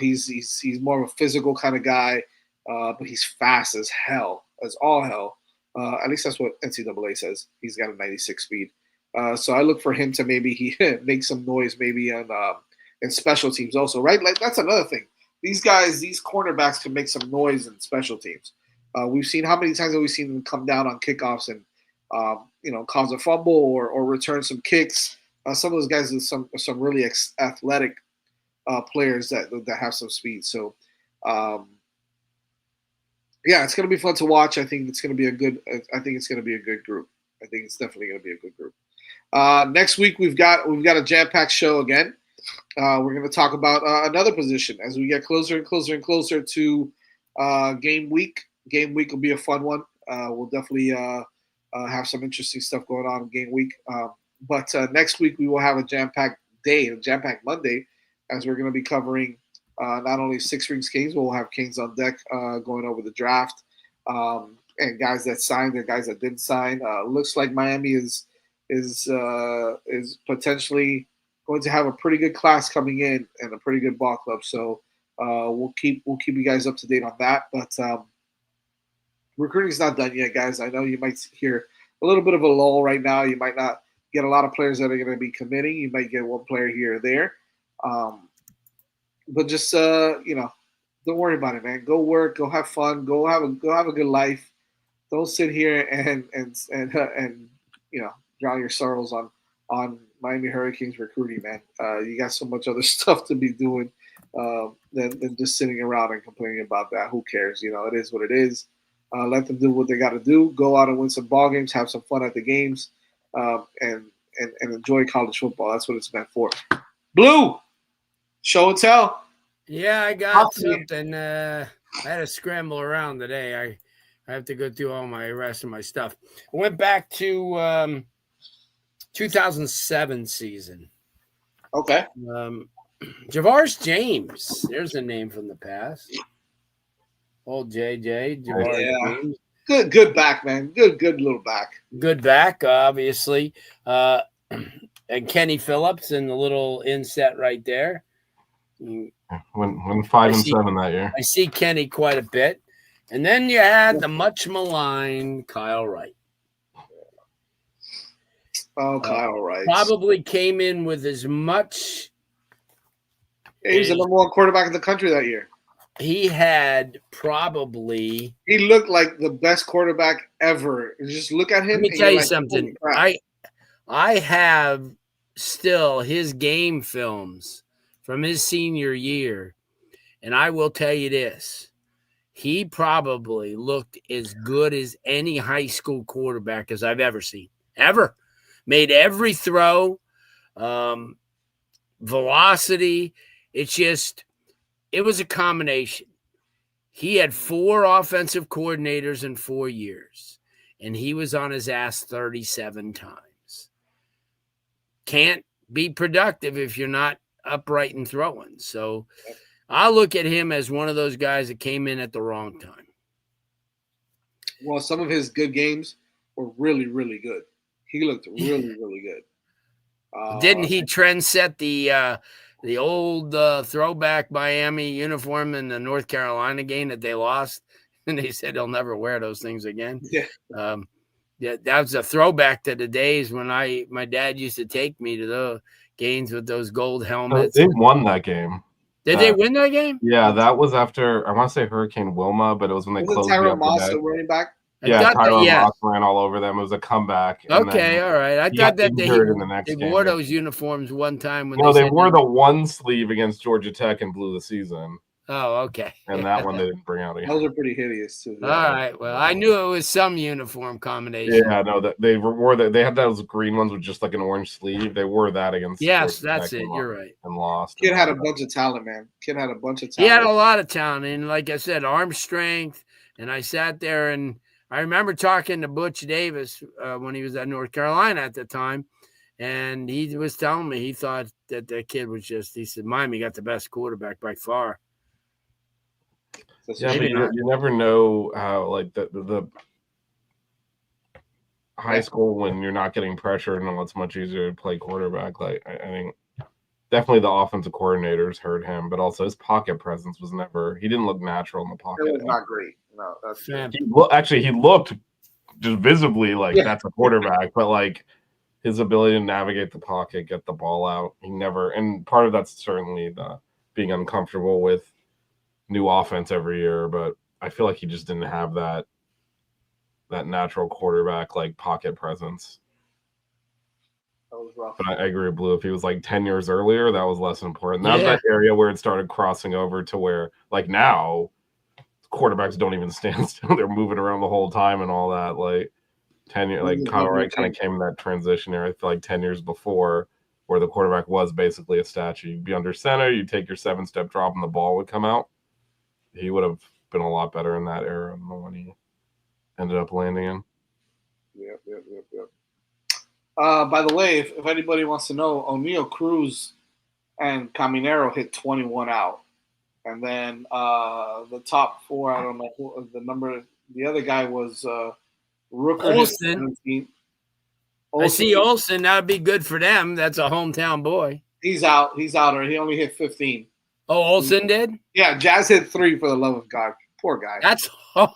He's more of a physical kind of guy, but he's fast as hell, as all hell. At least that's what NCAA says. He's got a 96 speed. So I look for him to maybe make some noise, maybe in special teams also, right? Like that's another thing. These guys, these cornerbacks can make some noise in special teams. We've seen how many times have we seen them come down on kickoffs and cause a fumble or return some kicks. Some of those guys are some really athletic players that have some speed. So, it's going to be fun to watch. I think it's going to be a good. I think it's going to be a good group. I think it's definitely going to be a good group. Next week we've got a jam-packed show again. We're going to talk about another position as we get closer and closer and closer to game week. Game week will be a fun one. We'll definitely have some interesting stuff going on in game week. But next week we will have a jam-packed day, a jam-packed Monday, as we're going to be covering not only Six Rings Canes, but we'll have Canes on deck going over the draft and guys that signed and guys that didn't sign. Looks like Miami is potentially going to have a pretty good class coming in and a pretty good ball club. So we'll keep you guys up to date on that. But recruiting's not done yet, guys. I know you might hear a little bit of a lull right now. You might not get a lot of players that are going to be committing. You might get one player here or there. But just don't worry about it, man. Go work, go have fun, go have a good life. Don't sit here and drown your sorrows on Miami Hurricanes recruiting, man. You got so much other stuff to be doing than just sitting around and complaining about that. Who cares? It is what it is. Let them do what they got to do. Go out and win some ball games, have some fun at the games, and enjoy college football. That's what it's meant for. Blue, show and tell. Yeah, I got something. I had to scramble around today. I have to go through all my rest of my stuff. I went back to 2007 season. Okay. Javaris James. There's a name from the past. Old JJ. Javaris James. Good back, man. Good little back. Good back, obviously. And Kenny Phillips in the little inset right there. Went 5-7 that year. I see Kenny quite a bit. And then you had the much maligned Kyle Wright. Oh, Kyle Wright. Probably came in with as much. Yeah, he was the number one quarterback in the country that year. He had probably. He looked like the best quarterback ever. Just look at him. Let me tell you something. I have still his game films from his senior year, and I will tell you this. He probably looked as good as any high school quarterback as I've ever seen. Ever. Made every throw. Velocity. It was a combination. He had 4 offensive coordinators in 4 years, and he was on his ass 37 times. Can't be productive if you're not upright and throwing. So I look at him as one of those guys that came in at the wrong time. Well, some of his good games were really, really good. He looked really, really good. Didn't he trend set the old throwback Miami uniform in the North Carolina game that they lost? And they said they'll never wear those things again. Yeah. Yeah, that was a throwback to the days when my dad used to take me to the games with those gold helmets. They won that game. Did they win that game? Yeah, that was after, I want to say Hurricane Wilma, but it was when they closed Tyrone Moss, the running back? Yeah, Tyrone Moss ran all over them. It was a comeback. Okay, all right. I thought that they wore game. Those uniforms one time. When they wore the one sleeve against Georgia Tech and blew the season. Oh, okay. And that one they didn't bring out again. Those are pretty hideous too. All right. Well, I knew it was some uniform combination. Yeah, no, that they wore that. They had those green ones with just like an orange sleeve. They wore that against. Yes, that's it. You're right. And lost. Kid had a bunch of talent, man. Kid had a bunch of talent. He had a lot of talent, and like I said, arm strength. And I sat there, and I remember talking to Butch Davis when he was at North Carolina at the time, and he was telling me he thought that kid was he said, Miami got the best quarterback by far. Yeah, but you never know how, like, the high school when you're not getting pressured and it's much easier to play quarterback. Like, I think definitely the offensive coordinators hurt him, but also his pocket presence was he didn't look natural in the pocket. It was not great. No, that's he looked just visibly like that's a quarterback, but like his ability to navigate the pocket, get the ball out, and part of that's certainly the being uncomfortable with new offense every year, but I feel like he just didn't have that natural quarterback like pocket presence. That was rough. But I agree with Blue. If he was like 10 years earlier, that was less important. That was that area where it started crossing over to where, like, now quarterbacks don't even stand still. They're moving around the whole time and all that. Like, 10 years, like Kyle Wright kind of came in that transition era. I feel like 10 years before, where the quarterback was basically a statue. You'd be under center, you'd take your 7-step drop, and the ball would come out. He would have been a lot better in that era than the one he ended up landing in. Yep. By the way, if anybody wants to know, O'Neal, Cruz, and Caminero hit 21 out. And then the top 4, I don't know who the number. The other guy was Rooker. Olsen. I see Olsen. That would be good for them. That's a hometown boy. He's out. He only hit 15. Oh, Olsen did? Yeah, Jazz hit 3 for the love of God. Poor guy. That's all.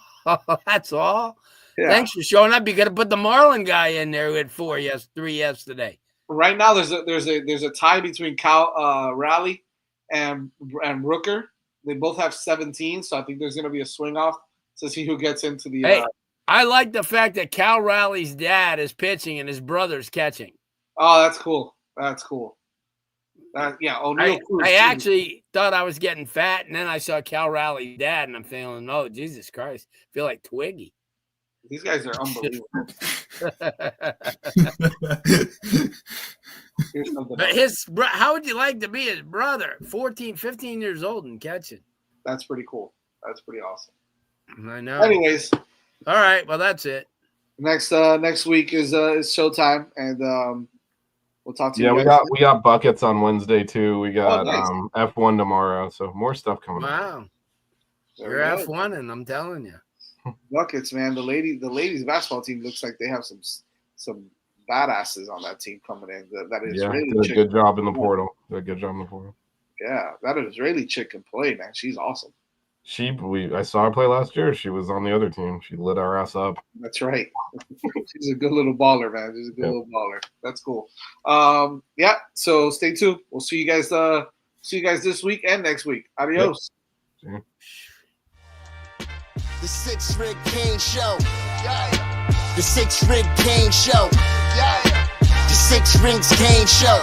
That's all. Yeah. Thanks for showing up. You got to put the Marlin guy in there who had 3 yesterday. Right now, there's a tie between Cal Raleigh and Rooker. They both have 17, so I think there's going to be a swing off to see who gets into the. Hey, I like the fact that Cal Raleigh's dad is pitching and his brother's catching. Oh, that's cool. That's cool. O'Neal. I actually thought I was getting fat, and then I saw Cal Raleigh's dad, and I'm feeling, oh, Jesus Christ. I feel like Twiggy. These guys are unbelievable. But how would you like to be his brother? 14, 15 years old and catching. That's pretty cool. That's pretty awesome. I know. Anyways. All right. Well, that's it. Next week is showtime, and we'll talk to you. Yeah, guys. we got buckets on Wednesday too. We got nice. F1 tomorrow, so more stuff coming. Wow. You're F1, and I'm telling you. Buckets, man. The ladies basketball team looks like they have some badasses on that team coming in. That Israeli did a chick. good job in the portal. Yeah, that Israeli chick can play, man. She's awesome. I saw her play last year. She was on the other team. She lit our ass up. That's right. She's a good little baller, man. She's a good little baller. That's cool. Yeah. So stay tuned. We'll see you guys. See you guys this week and next week. Adios. Yep. The 6 Rig Kane Show. Yeah. The 6 Rig Kane Show. Yeah. The 6 Rings Kane Show.